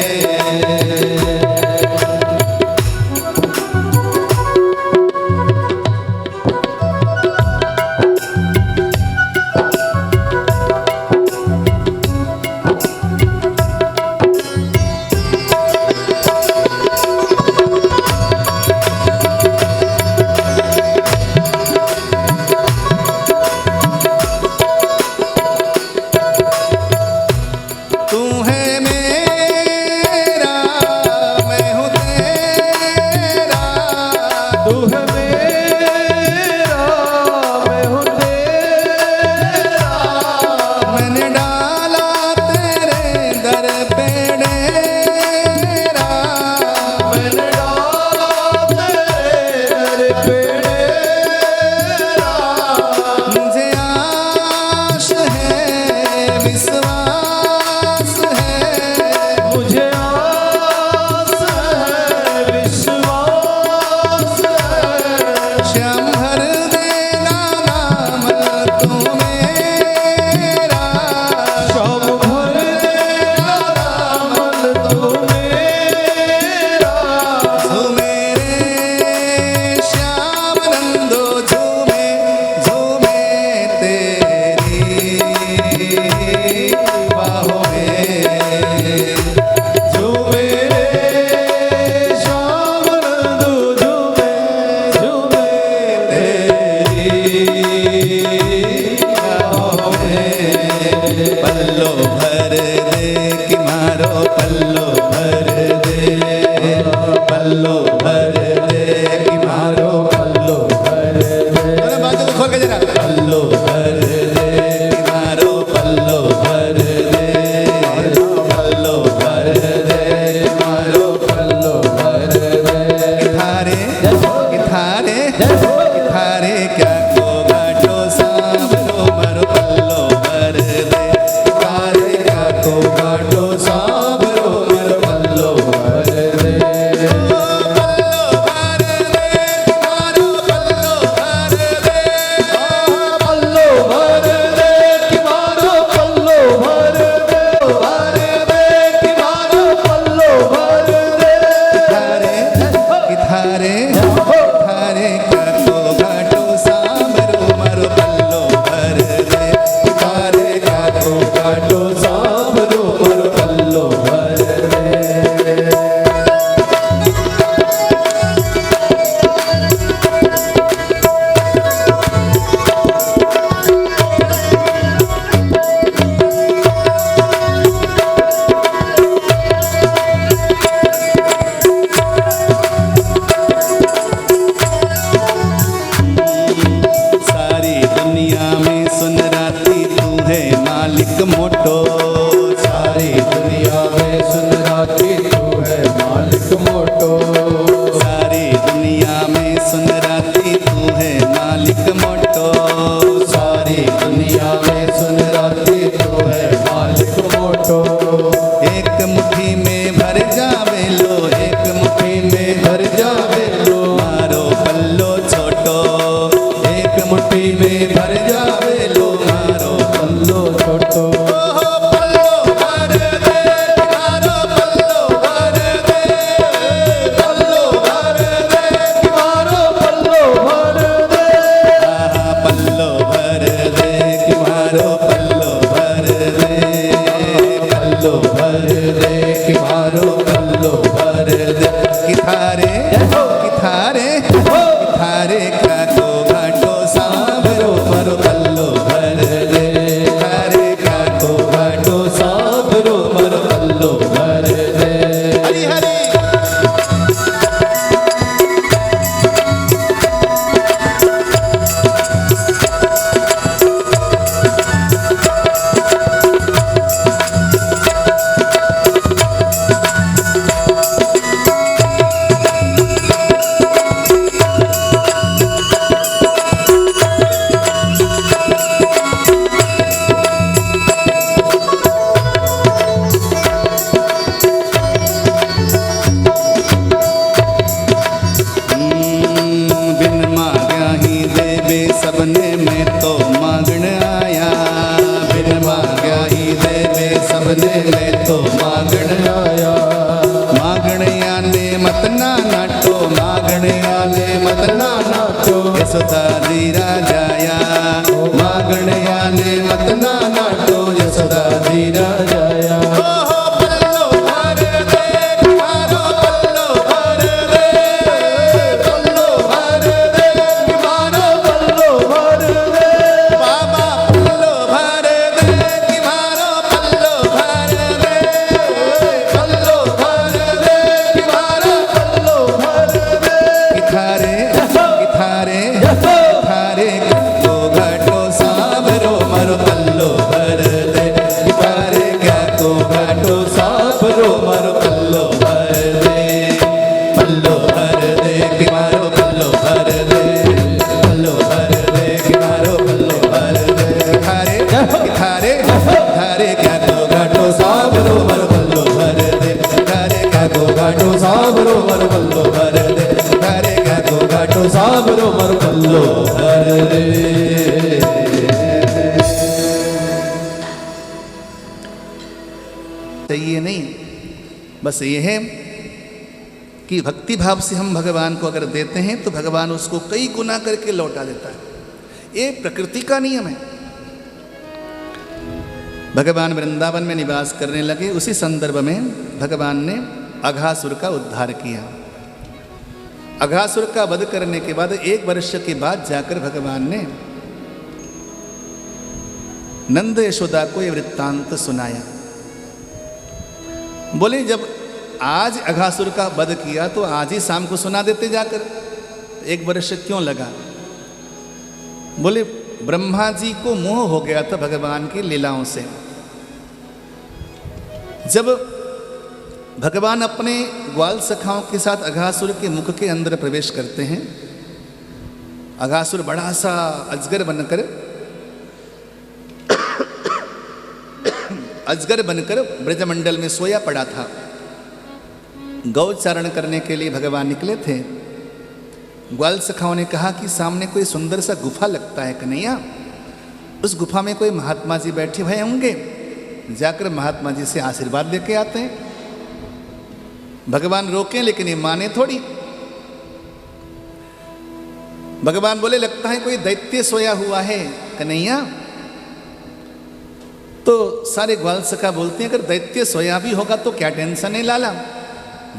[SPEAKER 1] तू है मेरा मैं हूँ तेरा,
[SPEAKER 2] तू है मेरा मैं हूँ तेरा,
[SPEAKER 1] मैंने डाला तेरे दर पे डेरा,
[SPEAKER 2] मैंने डाला तेरे दर पे डेरा,
[SPEAKER 1] मुझे आश है विश्वास है,
[SPEAKER 2] मुझे आस है विश्वास है,
[SPEAKER 1] श्याम भर देना नाम तू मेरा,
[SPEAKER 2] श्याम भर देना दामन तू मेरा,
[SPEAKER 1] झूमे रे श्याम नंदो झूमे, झूमे तेरी बाहों में,
[SPEAKER 2] झूमे रे श्याम नंदू, झूमे झूमे तेरी बाहों में।
[SPEAKER 1] पल्लो भर दे कि मारो पल्लो भर दे, पल्लो भर दे कि मारो पल्लो भर दे, दोनों बाजू को खोल के जरा, पल्लो भर दे कि मारो पल्लो भर दे, पल्लो भर दे मारो पल्लो भर दे, थारे थारे थारे क्या को घाटो सांभरो मरो पल्लो भर दे, थारे क्या को घाटो सांभरो मरो पल्लो भर दे, पल्लो भर दे मारो पल्लो भर दे,
[SPEAKER 2] पल्लो भर दे कि मारो पल्लो भर दे, भर दे कि मारो पल्लो भर दे,
[SPEAKER 1] थारे किथारे किथारे क्या को घाटो सांभरो मारो पल्लो भर दे किथारे क्या को
[SPEAKER 2] घाटो सांभरो मारो पल्लो भर दे।
[SPEAKER 1] सारी दुनिया में सुन राती तू है मालिक मोटो
[SPEAKER 2] सारी दुनिया में सुन राती तू है मालिक मोटो।
[SPEAKER 1] सारी दुनिया में सुन राती तू है मालिक मोटो
[SPEAKER 2] सारी दुनिया में सुन राती तू है मालिक मोटो।
[SPEAKER 1] एक मुट्ठी में भर जावे लो एक मुट्ठी में
[SPEAKER 2] भर जावे लो
[SPEAKER 1] मारो पल्लो छोटो
[SPEAKER 2] एक मुट्ठी में भर जावे लो मारो पल्लो छोटो।
[SPEAKER 1] पल्लो भर दे मारो पल्लो भर दे
[SPEAKER 2] पल्लो भर दे मारो पल्लो भर दे।
[SPEAKER 1] पल्लो भर दे कि मारो पल्लो भर दे
[SPEAKER 2] पल्लो भर दे कि मारो पल्लो भर दे।
[SPEAKER 1] किथारे किथारे किथारे क्या को घाटो सांभरो मारो पल्लो भर दे किथारे क्या को
[SPEAKER 2] घाटो सांभरो मारो पल्लो भर दे।
[SPEAKER 1] हरि हरि बिन मांग्या ही देवे सबने मैं तो मांगण आया बिन मांग्या ही देवे सबने मैं तो मांगण
[SPEAKER 2] आया
[SPEAKER 1] मांगण आने मत ना नाटो मांगण आने मत ना
[SPEAKER 2] नाटो
[SPEAKER 1] यशोदा धीरा जाया मांगण आने मत ना नाटो यशोदा
[SPEAKER 2] धीरा जाया।
[SPEAKER 1] पल्लो भर दे मारो पल्लो भर दे
[SPEAKER 2] पल्लो भर दे मारो पल्लो भर दे।
[SPEAKER 1] बाबा पल्लो भर दे कि मारो पल्लो भर दे
[SPEAKER 2] पल्लो भर दे कि मारो पल्लो भर दे।
[SPEAKER 1] किथारे किथारे किथारे को घाटो सांभरो मारो पल्लो भर दे किथारे क्या को घाटो सांभरो मारो पल्लो भर दे पल्लो भर दे कि मारो पल्लो भर दे पल्लो भर दे कि मारो पल्लो भर दे किथारे किथारे किथारे क्या को घाटो सांभरो मारो पल्लो भर दे किथारे क्या को घाटो सांभरो मारो पल्लो भर दे किथारे क्या को घाटो
[SPEAKER 2] सांभरो मारो पल्लो भर दे।
[SPEAKER 1] चाहिए नहीं बस ये है कि भक्ति भाव से हम भगवान को अगर देते हैं तो भगवान उसको कई गुना करके लौटा देता है। ये प्रकृति का नियम है। भगवान वृंदावन में निवास करने लगे उसी संदर्भ में भगवान ने अघासुर का उद्धार किया। अघासुर का वध करने के बाद 1 वर्ष के बाद जाकर भगवान ने नंद यशोदा को यह वृत्तांत सुनाया। बोले जब आज अघासुर का वध किया तो आज ही शाम को सुना देते जाकर 1 वर्ष क्यों लगा। बोले ब्रह्मा जी को मोह हो गया था भगवान की लीलाओं से। जब भगवान अपने ग्वाल सखाओं के साथ अघासुर के मुख के अंदर प्रवेश करते हैं, अघासुर बड़ा सा अजगर बनकर ब्रजमंडल में सोया पड़ा था। गौचारण करने के लिए भगवान निकले थे। ग्वाल सखाओं ने कहा कि सामने कोई सुंदर सा गुफा लगता है कन्हैया, उस गुफा में कोई महात्मा जी बैठे हुए होंगे, जाकर महात्मा जी से आशीर्वाद लेके आते हैं। भगवान रोके लेकिन ये माने थोड़ी। भगवान बोले लगता है कोई दैत्य सोया हुआ है कन्हैया। तो सारे ग्वाल सखा बोलते हैं अगर दैत्य सोया भी होगा तो क्या टेंशन है लाला,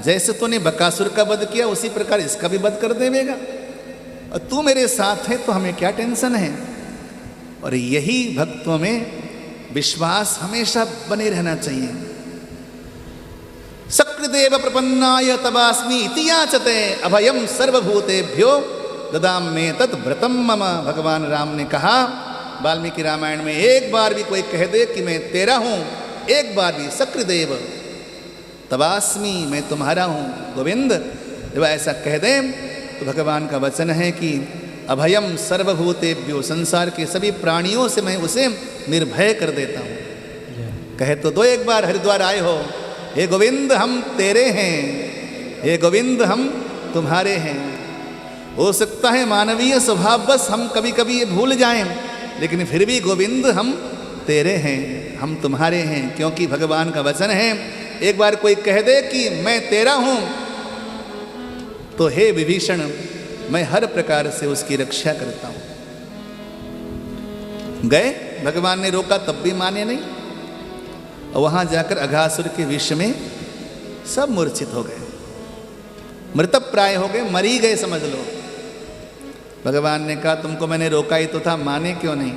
[SPEAKER 1] जैसे तूने बकासुर का वध किया उसी प्रकार इसका भी वध कर देगा, और तू मेरे साथ है तो हमें क्या टेंशन है। और यही भक्तों में विश्वास हमेशा बने रहना चाहिए। सकृदेव प्रपन्नाय तवास्मि इति याचते अभयम सर्वभूतेभ्यो ददाम में तत् व्रतम मम। भगवान राम ने कहा वाल्मीकि रामायण में, एक बार भी कोई कह दे कि मैं तेरा हूं, एक बार भी सकृदेव तवास्मि मैं तुम्हारा हूं गोविंद, जब ऐसा कह दे तो भगवान का वचन है कि अभयम सर्वभूतेभ्यो, संसार के सभी प्राणियों से मैं उसे निर्भय कर देता हूं। कहे तो दो एक बार हरिद्वार आए हो, हे गोविंद हम तेरे हैं, हे गोविंद हम तुम्हारे हैं। हो सकता है मानवीय स्वभाव बस हम कभी कभी ये भूल जाएं, लेकिन फिर भी गोविंद हम तेरे हैं, हम तुम्हारे हैं, क्योंकि भगवान का वचन है एक बार कोई कह दे कि मैं तेरा हूं तो हे विभीषण मैं हर प्रकार से उसकी रक्षा करता हूं। गए, भगवान ने रोका तब भी माने नहीं, और वहां जाकर अघासुर के विष में सब मूर्छित हो गए, मृतप्राय हो गए, मरी गए समझ लो। भगवान ने कहा तुमको मैंने रोका ही तो था, माने क्यों नहीं।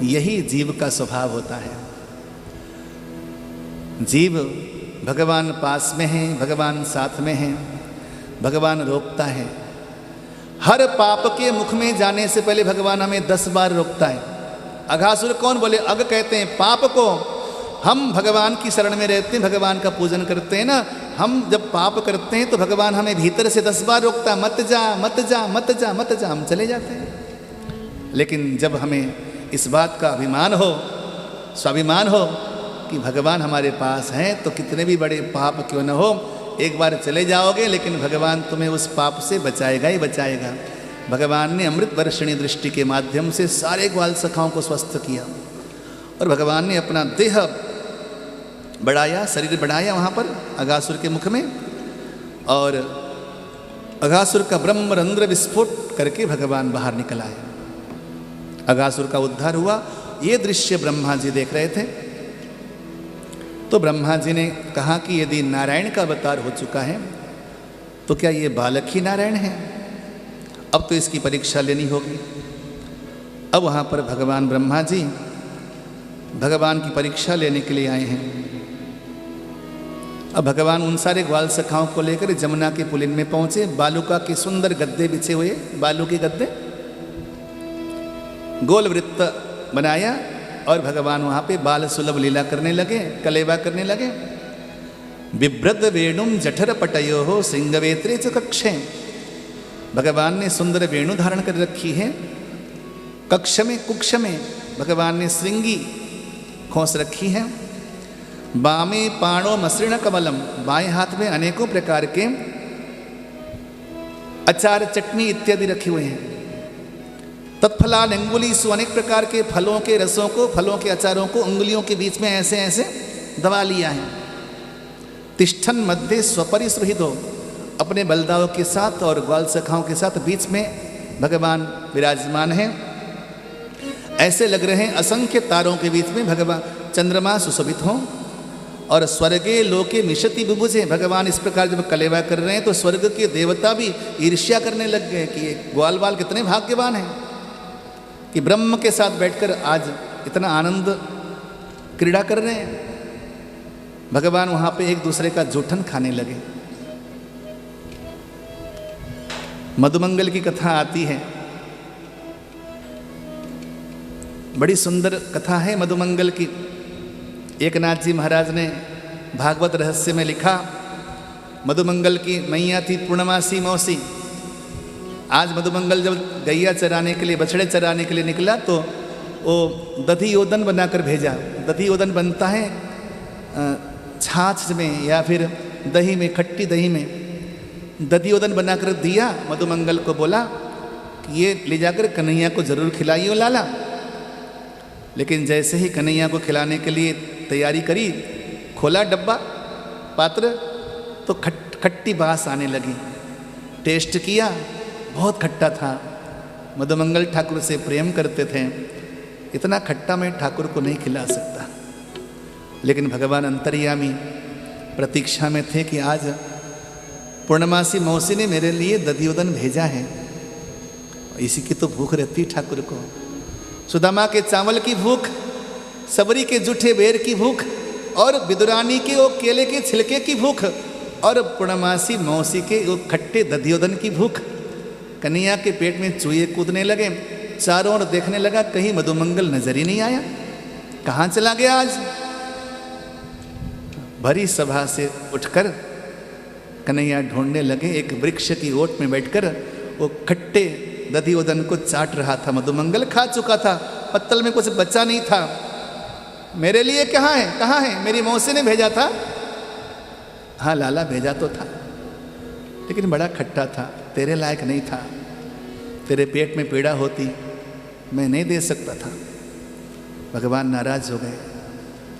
[SPEAKER 1] यही जीव का स्वभाव होता है। जीव भगवान पास में है, भगवान साथ में है, भगवान रोकता है। हर पाप के मुख में जाने से पहले भगवान हमें 10 बार रोकता है। अघासुर कौन बोले, अग कहते हैं पाप को। हम भगवान की शरण में रहते हैं, भगवान का पूजन करते हैं ना, हम जब पाप करते हैं तो भगवान हमें भीतर से 10 बार रोकता, मत जा मत जा मत जा मत जा, हम चले जाते हैं। लेकिन जब हमें इस बात का अभिमान हो, स्वाभिमान हो कि भगवान हमारे पास हैं, तो कितने भी बड़े पाप क्यों न हो एक बार चले जाओगे, लेकिन भगवान तुम्हें उस पाप से बचाएगा ही बचाएगा। भगवान ने अमृत वर्षिणी दृष्टि के माध्यम से सारे ग्वाल सखाओं को स्वस्थ किया, और भगवान ने अपना देह बढ़ाया, शरीर बढ़ाया वहाँ पर अघासुर के मुख में, और अघासुर का ब्रह्मरंध्र विस्फोट करके भगवान बाहर निकल आए। अघासुर का उद्धार हुआ। ये दृश्य ब्रह्मा जी देख रहे थे। तो ब्रह्मा जी ने कहा कि यदि नारायण का अवतार हो चुका है तो क्या ये बालक ही नारायण है, अब तो इसकी परीक्षा लेनी होगी। अब वहाँ पर भगवान ब्रह्मा जी भगवान की परीक्षा लेने के लिए आए हैं। अब भगवान उन सारे ग्वाल सखाओं को लेकर जमुना के पुलिन में पहुंचे। बालुका के सुंदर गद्दे बिछे हुए, बालू के गद्दे, गोल वृत्त बनाया, और भगवान वहाँ पे बाल सुलभ लीला करने लगे, कलेवा करने लगे। बिभ्रद वेणुम जठर पटयो हो सिंहवेत्रे च कक्षे। भगवान ने सुंदर वेणु धारण कर रखी है। कक्ष में, कुक्ष में भगवान ने श्रृंगी खोस रखी है। बामे पाणो मसृण कमलम, बाएं हाथ में अनेकों प्रकार के अचार चटनी इत्यादि रखे हुए हैं। तत्फलान अंगुलीसु, अनेक प्रकार के फलों के रसों को, फलों के अचारों को उंगलियों के बीच में ऐसे ऐसे दबा लिया है। तिष्ठन मध्य स्वपरिसृहितो, अपने बलदाव के साथ और ग्वाल सखाओं के साथ बीच में भगवान विराजमान हैं। ऐसे लग रहे हैं असंख्य तारों के बीच में भगवान चंद्रमा सुशोभित हों, और स्वर्गे लोके मिशति बुभुजे। भगवान इस प्रकार जब कलेवा कर रहे हैं तो स्वर्ग के देवता भी ईर्ष्या करने लग गए कि ये ग्वाल बाल कितने भाग्यवान हैं कि ब्रह्म के साथ बैठकर आज इतना आनंद क्रीड़ा कर रहे हैं। भगवान वहां पे एक दूसरे का जूठन खाने लगे। मधुमंगल की कथा आती है, बड़ी सुंदर कथा है मधुमंगल की। एकनाथ जी महाराज ने भागवत रहस्य में लिखा, मधुमंगल की मैया थी पूर्णमासी मौसी। आज मधुमंगल जब गैया चराने के लिए, बछड़े चराने के लिए निकला तो वो दधियोदन बनाकर भेजा। दधियोदन बनता है छाछ में या फिर दही में, खट्टी दही में। दधियोदन बनाकर दिया, मधुमंगल को बोला कि ये ले जाकर कन्हैया को जरूर खिलाइयो लाला। लेकिन जैसे ही कन्हैया को खिलाने के लिए तैयारी करी, खोला डब्बा पात्र तो खट्टी बास आने लगी। टेस्ट किया, बहुत खट्टा था। मधुमंगल ठाकुर से प्रेम करते थे, इतना खट्टा मैं ठाकुर को नहीं खिला सकता। लेकिन भगवान अंतर्यामी प्रतीक्षा में थे कि आज पूर्णमासी मौसी ने मेरे लिए दधियोदन भेजा है। इसी की तो भूख रहती ठाकुर को, सुदामा के चावल की भूख, सबरी के जूठे बेर की भूख, और विदुरानी के वो केले के छिलके की भूख, और पूर्णमासी मौसी के वो खट्टे दधियोदन की भूख। कन्हैया के पेट में चूहे कूदने लगे, चारों ओर देखने लगा, कहीं मधुमंगल नजर ही नहीं आया, कहाँ चला गया आज। भरी सभा से उठकर कन्हैया ढूंढने लगे। एक वृक्ष की ओट में बैठकर वो खट्टे दधियोदन को चाट रहा था। मधुमंगल खा चुका था, पत्तल में कुछ बचा नहीं था। मेरे लिए कहाँ है, कहाँ है? मेरी मौसी ने भेजा था। हाँ लाला भेजा तो था, लेकिन बड़ा खट्टा था, तेरे लायक नहीं था। तेरे पेट में पीड़ा होती, मैं नहीं दे सकता था। भगवान नाराज हो गए,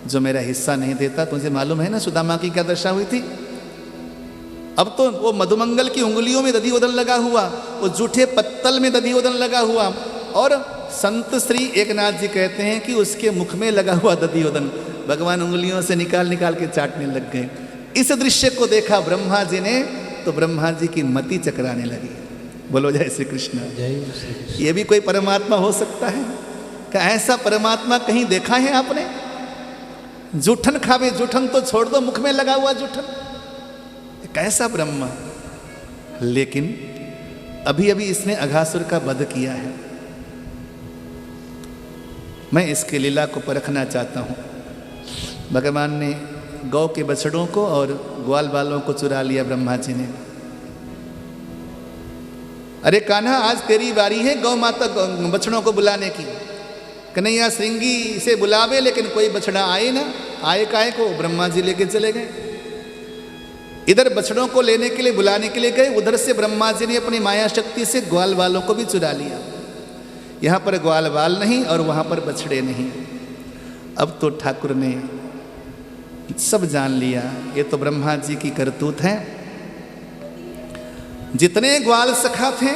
[SPEAKER 1] जो मेरा हिस्सा नहीं देता। तुझे मालूम है ना सुदामा की क्या दशा हुई थी। अब तो वो मधुमंगल की उंगलियों में दधियोदन लगा हुआ, वो जूठे पत्तल में दधियोदन लगा हुआ, और संत श्री एकनाथ जी कहते हैं कि उसके मुख में लगा हुआ दधियोदन भगवान उंगलियों से निकाल निकाल के चाटने लग गए। इस दृश्य को देखा ब्रह्मा जी ने, तो ब्रह्मा जी की मति चकराने लगी। बोलो जय श्री कृष्ण। ये भी कोई परमात्मा हो सकता है क्या? ऐसा परमात्मा कहीं देखा है आपने? जूठन खावे, जूठन तो छोड़ दो, मुख में लगा हुआ जूठन, कैसा ब्रह्मा। लेकिन अभी अभी इसने अघासुर का वध किया है। मैं इसके लीला को परखना चाहता हूँ। भगवान ने गौ के बछड़ों को और ग्वाल बालों को चुरा लिया ब्रह्मा जी ने। अरे कान्हा, आज तेरी बारी है गौ माता बछड़ों को बुलाने की। कन्हैया श्रृंगी से बुलावे, लेकिन कोई बछड़ा आए ना। आए काहे को? ब्रह्मा जी लेके चले गए। इधर बछड़ों को लेने के लिए, बुलाने के लिए गए, उधर से ब्रह्मा जी ने अपनी माया शक्ति से ग्वाल बालों को भी चुरा लिया। यहाँ पर ग्वाल बाल नहीं और वहाँ पर बछड़े नहीं। अब तो ठाकुर ने सब जान लिया, ये तो ब्रह्मा जी की करतूत है। जितने ग्वाल सखा थे,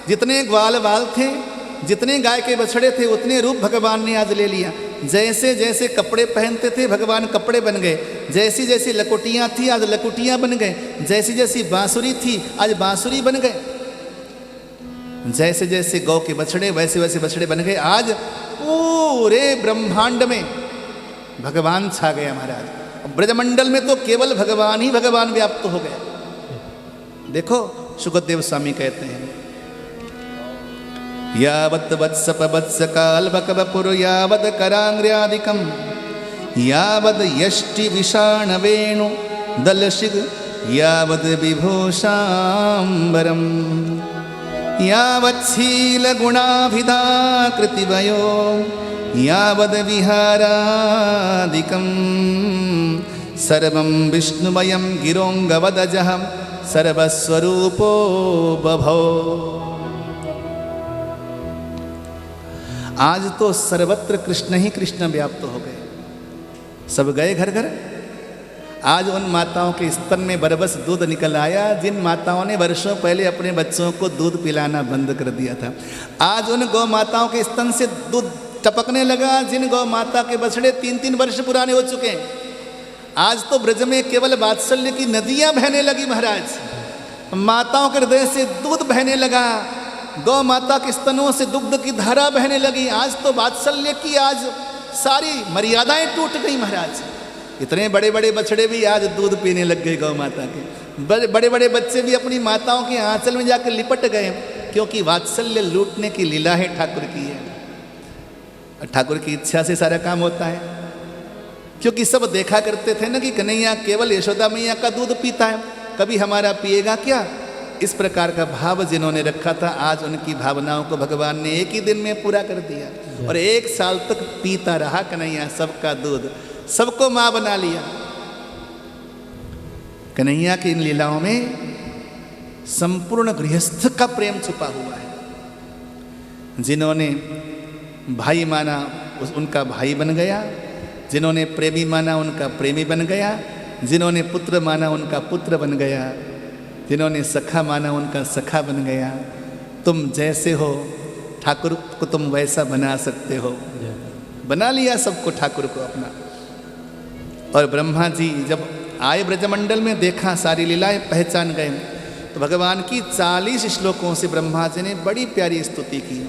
[SPEAKER 1] जितने ग्वाल बाल थे, जितने गाय के बछड़े थे, उतने रूप भगवान ने आज ले लिया। जैसे जैसे कपड़े पहनते थे भगवान कपड़े बन गए, जैसी जैसी लकुटियाँ थी आज लकुटियाँ बन गए, जैसी जैसी बांसुरी थी आज बांसुरी बन गए, जैसे जैसे गौ के बछड़े वैसे वैसे बछड़े बन गए। आज पूरे ब्रह्मांड में भगवान छा गया महाराज। ब्रजमंडल में तो केवल भगवान ही भगवान व्याप्त हो गए। देखो सुखदेव स्वामी कहते हैं, यावत् वत्सप वत्स काल्बक वपुर यावद करांग्र्यादिकम यावद यष्टि विषाण वेणु दलशिग यावद विभूषाम्बरम यावच्छील गुणाभिधा कृतिवयो यावद विहारादिकम सर्वं विष्णुमयं गिरोंगवदजहं सर्वस्वरूपो बभो। आज तो सर्वत्र कृष्ण ही कृष्ण व्याप्त हो गए, सब गए घर घर। आज उन माताओं के स्तन में बरबस दूध निकल आया जिन माताओं ने वर्षों पहले अपने बच्चों को दूध पिलाना बंद कर दिया था। आज उन गौ माताओं के स्तन से दूध टपकने लगा जिन गौ माता के बछड़े 3-3 वर्ष पुराने हो चुके हैं। आज तो ब्रज में केवल वात्सल्य की नदियां बहने लगी महाराज। माताओं के हृदय से दूध बहने लगा, गौ माता के स्तनों से दुग्ध की धारा बहने लगी। आज तो वात्सल्य की आज सारी मर्यादाएं टूट गई महाराज। इतने बड़े बड़े बछड़े भी आज दूध पीने लग गए गौ माता के। बड़े बड़े बच्चे भी अपनी माताओं के आंचल में जाकर लिपट गए, क्योंकि वात्सल्य लूटने की लीला है ठाकुर की है। ठाकुर की इच्छा से सारा काम होता है। क्योंकि सब देखा करते थे ना कि कन्हैया केवल यशोदा मैया का दूध पीता है, कभी हमारा पिएगा क्या। इस प्रकार का भाव जिन्होंने रखा था, आज उनकी भावनाओं को भगवान ने एक ही दिन में पूरा कर दिया और 1 साल तक पीता रहा कन्हैया सबका दूध, सबको माँ बना लिया। कन्हैया की इन लीलाओं में संपूर्ण गृहस्थ का प्रेम छुपा हुआ है। जिन्होंने भाई माना उनका भाई बन गया, जिन्होंने प्रेमी माना उनका प्रेमी बन गया, जिन्होंने पुत्र माना उनका पुत्र बन गया, जिन्होंने सखा माना उनका सखा बन गया। तुम जैसे हो ठाकुर को तुम वैसा बना सकते हो। बना लिया सबको ठाकुर को अपना। और ब्रह्मा जी जब आए ब्रजमंडल में, देखा सारी लीलाएं पहचान गए, तो भगवान की 40 श्लोकों से ब्रह्मा जी ने बड़ी प्यारी स्तुति की।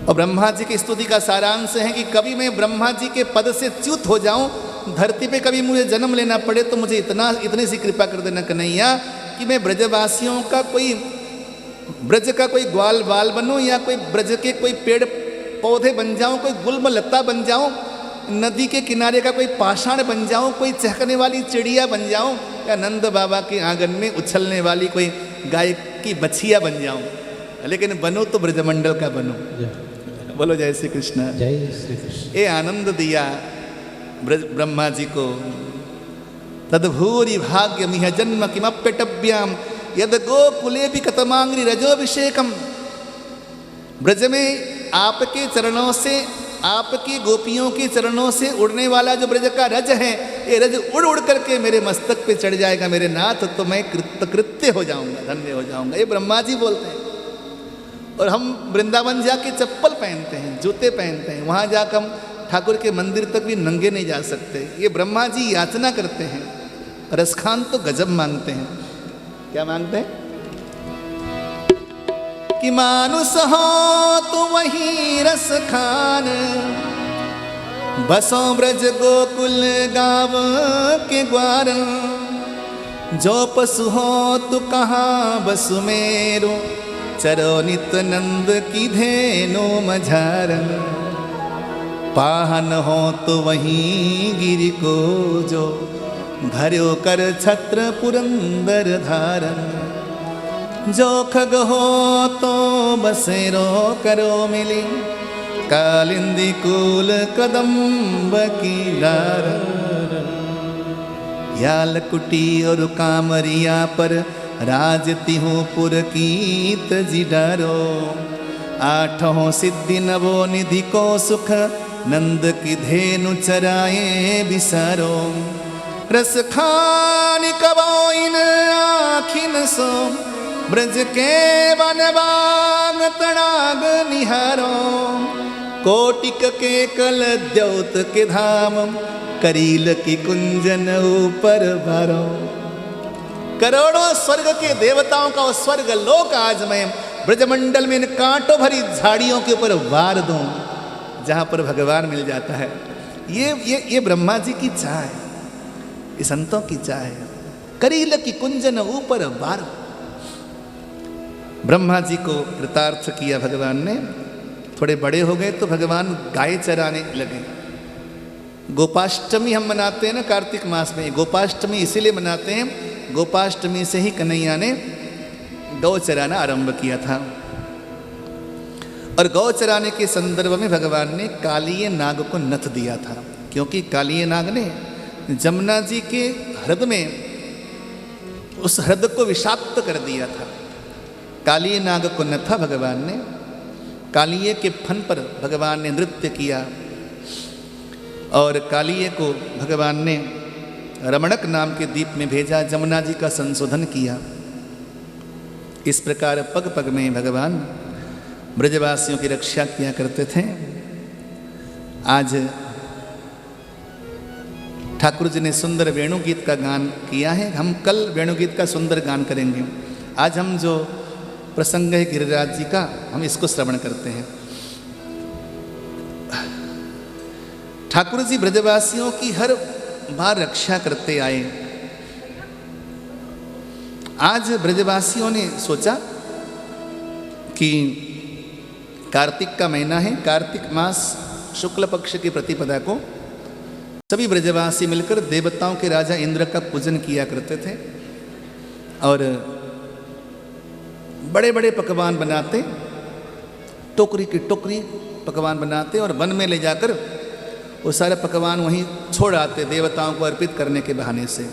[SPEAKER 1] और ब्रह्मा जी की स्तुति का सारांश है कि कभी मैं ब्रह्मा जी के पद से च्युत हो जाऊं, धरती पे कभी मुझे जन्म लेना पड़े, तो मुझे इतनी सी कृपा कर देना कन्हैया कि मैं ब्रजवासियों का कोई, ब्रज का कोई ग्वाल बाल बनूं, या कोई ब्रज के कोई पेड़ पौधे बन जाऊं, कोई गुल्म लता बन जाऊं, नदी के किनारे का कोई पाषाण बन जाऊं, कोई चहकने वाली चिड़िया बन जाऊं, या नंद बाबा के आंगन में उछलने वाली कोई गाय की बछिया बन जाऊं, लेकिन बनो तो ब्रजमंडल का बनो। बोलो जय श्री कृष्ण।
[SPEAKER 2] जय श्री कृष्ण।
[SPEAKER 1] ये आनंद दिया ब्रह्मा जी को। तद्भूरि भाग्यमिह जन्म किमप्यटव्याम यद गोकुले भी कतमांग्री रजोभिषेकम। ब्रज में आपके चरणों से, आपकी गोपियों के चरणों से उड़ने वाला जो ब्रज का रज है, ये रज उड़ उड़ करके मेरे मस्तक पे चढ़ जाएगा मेरे नाथ, तो मैं कृत्य हो जाऊंगा, धन्य हो जाऊंगा। ये ब्रह्मा जी बोलते हैं। और हम वृंदावन जाके चप्पल पहनते हैं, जूते पहनते हैं, वहाँ जाकर हम ठाकुर के मंदिर तक भी नंगे नहीं जा सकते। ये ब्रह्मा जी याचना करते हैं। रसखान तो गजब मांगते हैं। क्या मांगते हैं? कि मानुष हो तो वही रस खान, बसों ब्रज गोकुल गाँव के ग्वार। जो पशु हो तो कहाँ बस मेरो, चरो नित नंद की धेनो मझारन। पाहन हो तो वहीं गिरि को जो, धर्यो कर छत्र पुरंदर धारन। जो खग हो तो बसेरो करो मिली, कालिंदी कूल कदम्ब की डार। याल कुटी और कामरिया पर राजती हूँ पुरकीत जिडारो। आठों सिद्धि नवो निधि को सुख, नंद की धेनु चराए बिसारो। रस खान कबो इन आखिन सो, ब्रज के वन बाग तड़ाग निहारो। कोटिक के कल द्योत के धाम, करील की कुंजन ऊपर भरो। करोड़ों स्वर्ग के देवताओं का वो स्वर्ग लोक आज मैं ब्रजमंडल में इन कांटों भरी झाड़ियों के ऊपर वार दूं, जहां पर भगवान मिल जाता है। ये ब्रह्मा जी की चाह है, ये संतों की चाह है। करील की कुंजन ऊपर वार। ब्रह्मा जी को कृतार्थ किया भगवान ने। थोड़े बड़े हो गए तो भगवान गाय चराने लगे। गोपाष्टमी हम मनाते हैं ना कार्तिक मास में। गोपाष्टमी इसीलिए मनाते हैं, गोपाष्टमी से ही कन्हैया ने गौ चराना आरंभ किया था। और गौ चराने के संदर्भ में भगवान ने कालिये नाग को नथ दिया था, क्योंकि कालिये नाग ने जमुना जी के हृदय में उस हृदय को विषाक्त कर दिया था। कालिये नाग को नथा भगवान ने। कालिये के फन पर भगवान ने नृत्य किया और कालिये को भगवान ने रमणक नाम के द्वीप में भेजा, जमुना जी का संशोधन किया। इस प्रकार पग पग में भगवान ब्रजवासियों की रक्षा किया करते थे। आज ठाकुर जी ने सुंदर वेणुगीत का गान किया है। हम कल वेणुगीत का सुंदर गान करेंगे। आज हम जो प्रसंग है गिरिराज जी का, हम इसको श्रवण करते हैं। ठाकुर जी ब्रजवासियों की हर बार रक्षा करते आए। आज ब्रजवासियों ने सोचा कि कार्तिक का महीना है, कार्तिक मास शुक्ल पक्ष की प्रतिपदा को सभी ब्रजवासी मिलकर देवताओं के राजा इंद्र का पूजन किया करते थे और बड़े बड़े पकवान बनाते, टोकरी की टोकरी पकवान बनाते और वन में ले जाकर वो सारे पकवान वहीं छोड़ आते देवताओं को अर्पित करने के बहाने से।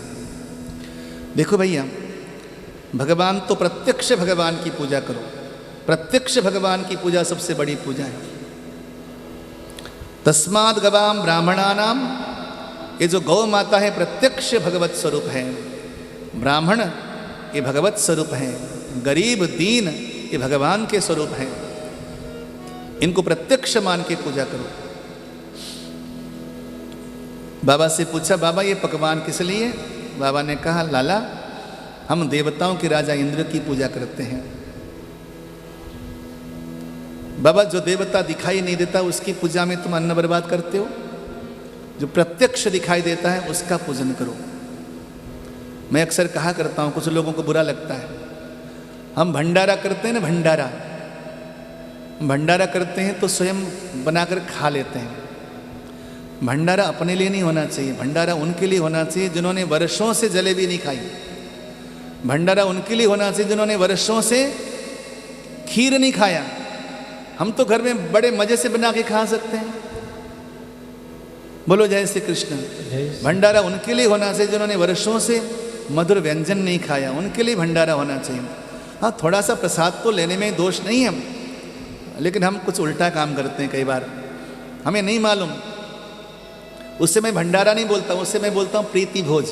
[SPEAKER 1] देखो भैया, भगवान तो प्रत्यक्ष भगवान की पूजा करो। प्रत्यक्ष भगवान की पूजा सबसे बड़ी पूजा है। तस्माद् गवाम ब्राह्मणानाम, ये जो गौ माता है प्रत्यक्ष भगवत स्वरूप है। ब्राह्मण ये भगवत स्वरूप है। गरीब दीन ये भगवान के स्वरूप हैं, इनको प्रत्यक्ष मान के पूजा करो। बाबा से पूछा, बाबा ये पकवान किस लिए? बाबा ने कहा, लाला हम देवताओं के राजा इंद्र की पूजा करते हैं। बाबा जो देवता दिखाई नहीं देता उसकी पूजा में तुम अन्न बर्बाद करते हो, जो प्रत्यक्ष दिखाई देता है उसका पूजन करो। मैं अक्सर कहा करता हूँ, कुछ लोगों को बुरा लगता है, हम भंडारा करते हैं ना, भंडारा करते हैं तो स्वयं बनाकर खा लेते हैं। भंडारा अपने लिए नहीं होना चाहिए, भंडारा उनके लिए होना चाहिए जिन्होंने वर्षों से जलेबी नहीं खाई। भंडारा उनके लिए होना चाहिए जिन्होंने वर्षों से खीर नहीं खाया। हम तो घर में बड़े मजे से बना के खा सकते हैं। बोलो जय श्री कृष्ण। भंडारा उनके लिए होना चाहिए जिन्होंने वर्षों से मधुर व्यंजन नहीं खाया, उनके लिए भंडारा होना चाहिए। हाँ, थोड़ा सा प्रसाद तो लेने में दोष नहीं है, लेकिन हम कुछ उल्टा काम करते हैं कई बार, हमें नहीं मालूम। उससे मैं भंडारा नहीं बोलता, उससे मैं बोलता हूँ प्रीति भोज।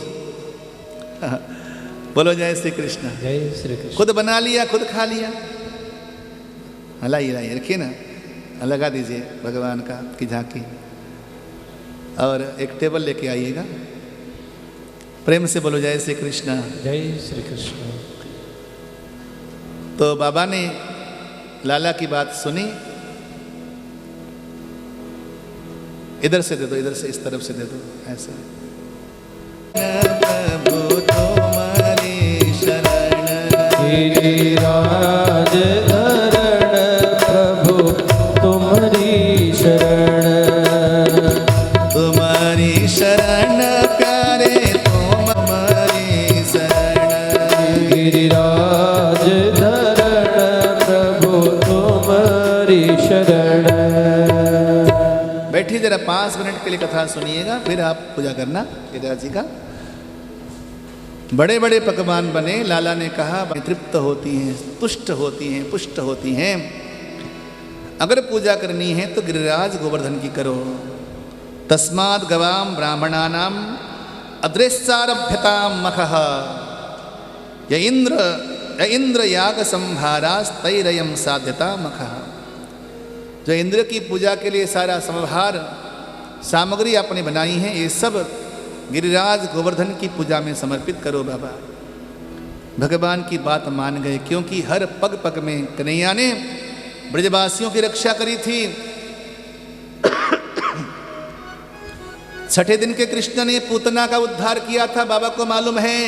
[SPEAKER 1] बोलो जय श्री कृष्ण।
[SPEAKER 2] जय श्री कृष्ण।
[SPEAKER 1] खुद बना लिया, खुद खा लिया। लाइए रखिए ना, लगा दीजिए भगवान का की झांकी, और एक टेबल लेके आइएगा। प्रेम से बोलो जय श्री कृष्ण।
[SPEAKER 2] जय श्री कृष्ण।
[SPEAKER 1] तो बाबा ने लाला की बात सुनी। इधर से दे दो, इधर से, इस तरफ से दे दो, ऐसे। प्रभु तुम्हारी शरण,
[SPEAKER 2] गिरिराज धरण प्रभु तुम्हारी शरण,
[SPEAKER 1] तुम्हारी शरण प्यारे तुम्हारी शरण,
[SPEAKER 2] गिरिराज धरण प्रभु तुम्हारी शरण।
[SPEAKER 1] बैठिए, जरा 5 मिनट के लिए कथा सुनिएगा, फिर आप पूजा करना गिरिराज जी का। बड़े बड़े पकवान बने। लाला ने कहा, तृप्त होती हैं, तुष्ट होती हैं, पुष्ट होती हैं। अगर पूजा करनी है तो गिरिराज गोवर्धन की करो। तस्माद् गवाम ब्राह्मणानाम अद्रेश्चारभ्यताम मखः, य इंद्र याग संभारास्तैरयम साध्यता मखः। जो इंद्र की पूजा के लिए सारा संभार सामग्री आपने बनाई है, ये सब गिरिराज गोवर्धन की पूजा में समर्पित करो। बाबा भगवान की बात मान गए, क्योंकि हर पग पग में कन्हैया ने ब्रजवासियों की रक्षा करी थी। छठे दिन के कृष्ण ने पूतना का उद्धार किया था, बाबा को मालूम है।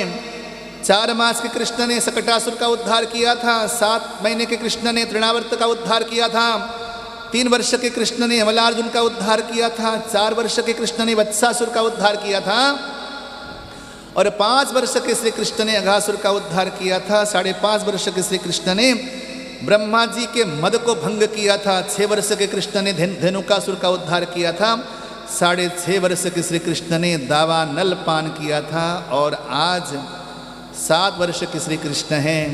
[SPEAKER 1] 4 मास के कृष्ण ने सकटासुर का उद्धार किया था। 7 महीने के कृष्ण ने तृणावर्त का उद्धार किया था। 3 वर्ष के कृष्ण ने अमलार्जुन का उद्धार किया था। 4 वर्ष के कृष्ण ने वत्सासुर का उद्धार किया था। और 5 वर्ष के श्री कृष्ण ने अघासुर का उद्धार किया था। 5.5 वर्ष के श्री कृष्ण ने ब्रह्मा जी के मद को भंग किया था। 6 वर्ष के कृष्ण ने धेनुकासुर का उद्धार किया था। 6.5 वर्ष के श्री कृष्ण ने दावानल पान किया था। और आज 7 वर्ष के श्री कृष्ण हैं।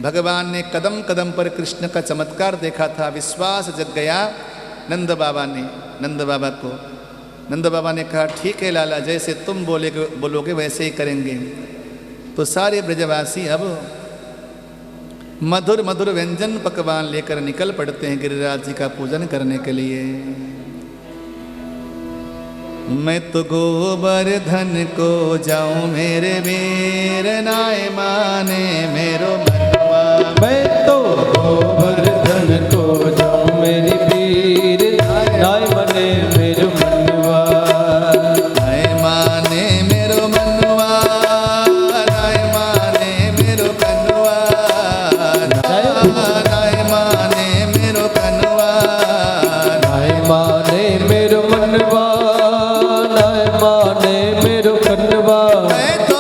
[SPEAKER 1] भगवान ने कदम कदम पर कृष्ण का चमत्कार देखा था। विश्वास जग गया नंद बाबा ने, नंद बाबा को। नंद बाबा ने कहा, ठीक है लाला, जैसे तुम बोलोगे वैसे ही करेंगे। तो सारे ब्रजवासी अब मधुर मधुर व्यंजन पकवान लेकर निकल पड़ते हैं गिरिराज जी का पूजन करने के लिए। मैं तो गोवर्धन को जाऊं मेरे वीर, नाय माने मेरो मनवा।
[SPEAKER 2] मैं तो गोवर्धन को जाऊं मेरे वीर, नाय माने मेरो मनवा।
[SPEAKER 1] नाय माने मेरो मनवा, नाय माने मेरो कनवा, नाय माने मेरो कनवा,
[SPEAKER 2] नाय माने मेरो मनवा, नाय माने मेरो कनवा।
[SPEAKER 1] मैं तो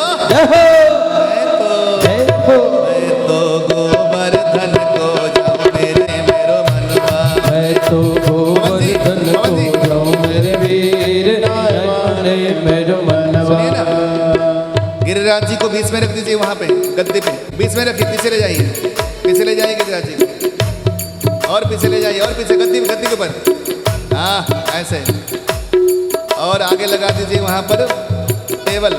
[SPEAKER 1] गोवर्धन को जाऊं मेरे मेरो मनवा।
[SPEAKER 2] मैं तो गोवर्धन को जाऊं मेरे वीर, नाय माने मेरो मनवा।
[SPEAKER 1] सुनिए ना, गिरिराज जी को बीच में रख दीजिए, वहां पे गद्दे पे बीच में रखिए। पीछे ले जाइए, पीछे ले जाइए गिरिराज जी को, और पीछे ले जाइए, और पीछे गद्दी के ऊपर। हाँ ऐसे। और आगे लगा दीजिए वहां पर टेबल।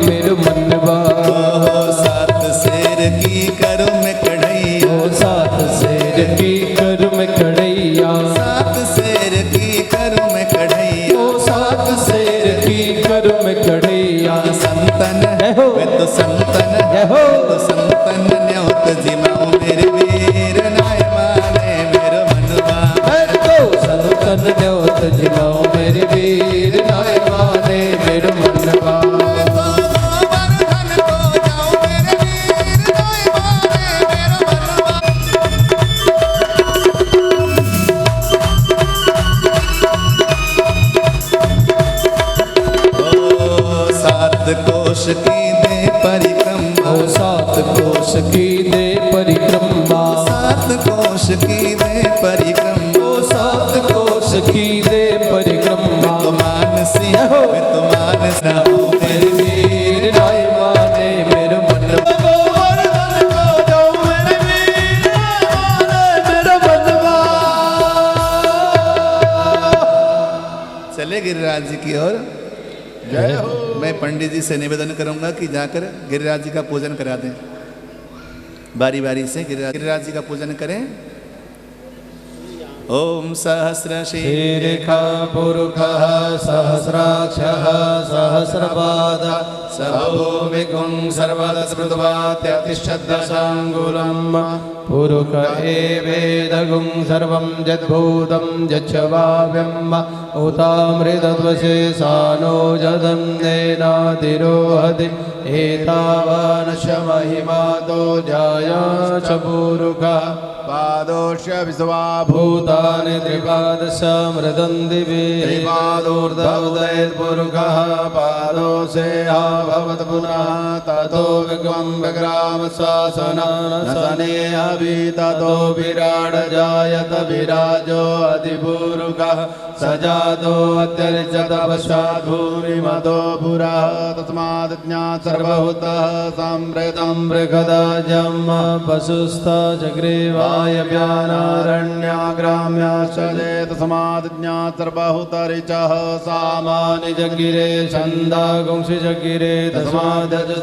[SPEAKER 2] मेरो मनवा।
[SPEAKER 1] सात शेर की करो मैं कढ़ैया,
[SPEAKER 2] ओ सात शेर की करूँ मैं कढ़ैया,
[SPEAKER 1] सात शेर की करो मैं कढ़ैया।
[SPEAKER 2] ओ सात शेर की करूँ मैं कढ़ैया।
[SPEAKER 1] संतन
[SPEAKER 2] जय हो।
[SPEAKER 1] वे तो संतन
[SPEAKER 2] जय हो।
[SPEAKER 1] तो संतन न्योत जिमाओ मेरे वीर नाय माने मेरो मनवा।
[SPEAKER 2] संतन न्योत जिमाओ मेरे वीर नाय माने मेरो मनवा।
[SPEAKER 1] कोश की दे परिक्रमा,
[SPEAKER 2] ओ सात कोश की दे परिक्रमा,
[SPEAKER 1] सात कोश की दे परिक्रमा,
[SPEAKER 2] ओ सात कोश की दे परिक्रमा।
[SPEAKER 1] तो मानसी मैं तो मानस रहो
[SPEAKER 2] मेरे वीर नाय माने मेरो मनवा।
[SPEAKER 1] चले गिरिराज जी की ओर।
[SPEAKER 2] जय हो।
[SPEAKER 1] मैं पंडित जी से निवेदन करूंगा कि जाकर गिरिराज जी का पूजन करा दें, बारी बारी से गिरिराज जी का पूजन करें। ओम सहस्र
[SPEAKER 2] शीर्षा पुरुषः सहस्राक्षः सहस्रपाद सभूमिकुं सर्वदस्मृत्वात्यतिष्ठदशाङ्गुलम् पुरुष एवेदगुं सर्वं यद्भूतं यच्च वाव्यम् उतामृतद्वशेषानो जदन्नेनातिरोहति एतावानश महिमातो जाया च पुरुषः
[SPEAKER 3] पादोष्य विश्वा
[SPEAKER 2] भूतानि त्रिपादशमृतं दिवि
[SPEAKER 3] त्रिपादोर्धोदयपुरुषः पादोषेहा भवत् पुनः ततो विग्वं विग्राम शासनसनेऽभि ततो विराड जायत विराजो अधिपुरुषः स जातो अत्यर्चत पश्चात् भूमिमतो पुरः तस्मात् ज्ञात सर्वभूतः संवृतं बृहदजं पशुस्थ जग्रीवाय व्यानारण्याग्राम्याश्च तस्मात् ज्ञात सर्वभूतरिचः सामानि जगिरे छन्दागुंसि जगिरे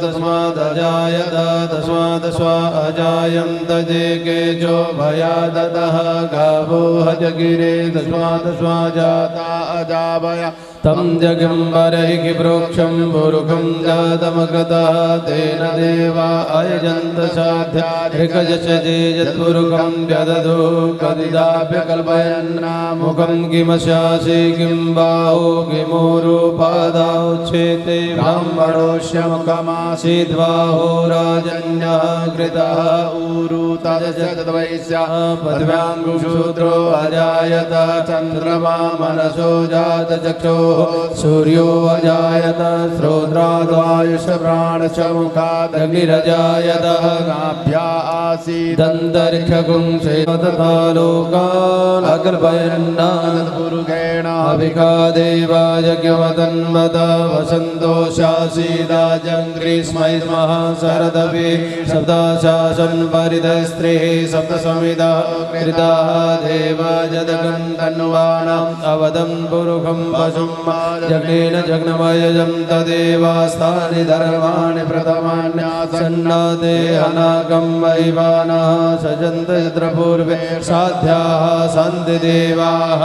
[SPEAKER 3] तस्मादजायत तस्मादस्वा अजायन्त जे केचो भयादतः गावो जगिरे तस्मादस्वा जाता अजावया तं जगम्बरैः प्रोक्षं पुरुषं जातमगतः तेन देवा अयजन्त साध्या ऋकजच जे यत्पुरुषं व्यदधो कदिदाप्यकल्पयन्नामुखं किमशासि किं बाहो किमूरुपादाौ चेते ब्राह्मणोऽस्य मुखमासीद्बाहो राजन्यः कृतः ऊरु तदजद्वैश्यः पद्व्याङ्गुशूद्रो अजायत चन्द्रमा मनसो जात चक्षुः सूर्यो अजायत श्रोत्राद्वायुष प्राणश्च मुखादग्निरजायत नाभ्या आसीत् दन्तरिक्षगुंसे तथा लोकान् अकल्पयन्नादपुरुषेण अभिका देवा यज्ञमतन्मत वसन्तो शासीदाजं ग्रीष्मैस्मः शरदपि सप्ताशासन् परितस्त्रिः सप्तसमितः कृताः देव जदगन्तन्वानाम् अवदं पुरुषं पशुं जग्नेन जग्नमयजं तदेवास्तानि धर्माणि प्रथमान्यासन्नाते अनागं वैवानः सजन्त यत्र पूर्वे साध्याः सन्ति देवाः।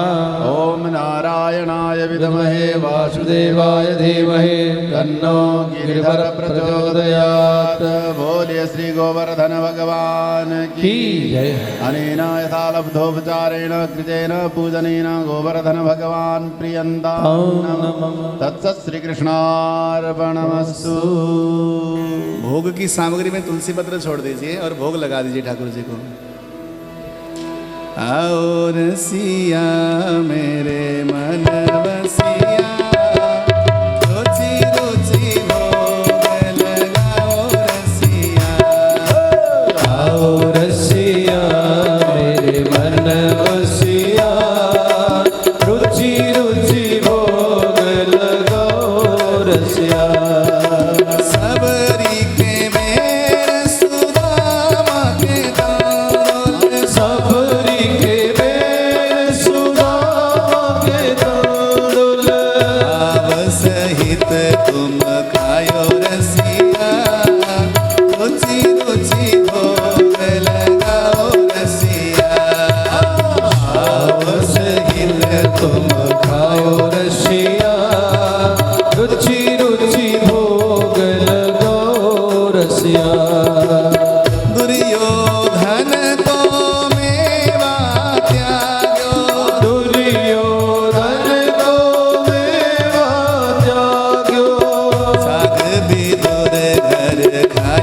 [SPEAKER 3] ॐ नारायणाय विद्महे
[SPEAKER 2] वासुदेवाय धीमहि तन्नो गिरिवर प्रचोदयात्।
[SPEAKER 3] बोलिए श्री गोवर्धन भगवान की
[SPEAKER 2] जय।
[SPEAKER 3] अनेन यथा लब्धोपचारेण कृतेन पूजनेन गोवर्धन भगवान प्रियन्ता तत्सत् श्रीकृष्णार्पणमस्तु।
[SPEAKER 1] भोग की सामग्री में तुलसी पत्र छोड़ दीजिए और भोग लगा दीजिए ठाकुर जी को। आओ रसिया मेरे मन बसिया, रुचि रुचि भोग लगाओ रसिया।
[SPEAKER 2] आओ रसिया मेरे मन बसिया, रुचि रुचि भोग लगाओ रसिया।
[SPEAKER 1] सबरी के मेर सुदामा के दान,
[SPEAKER 2] सबरी के बेर सुदामा के दान,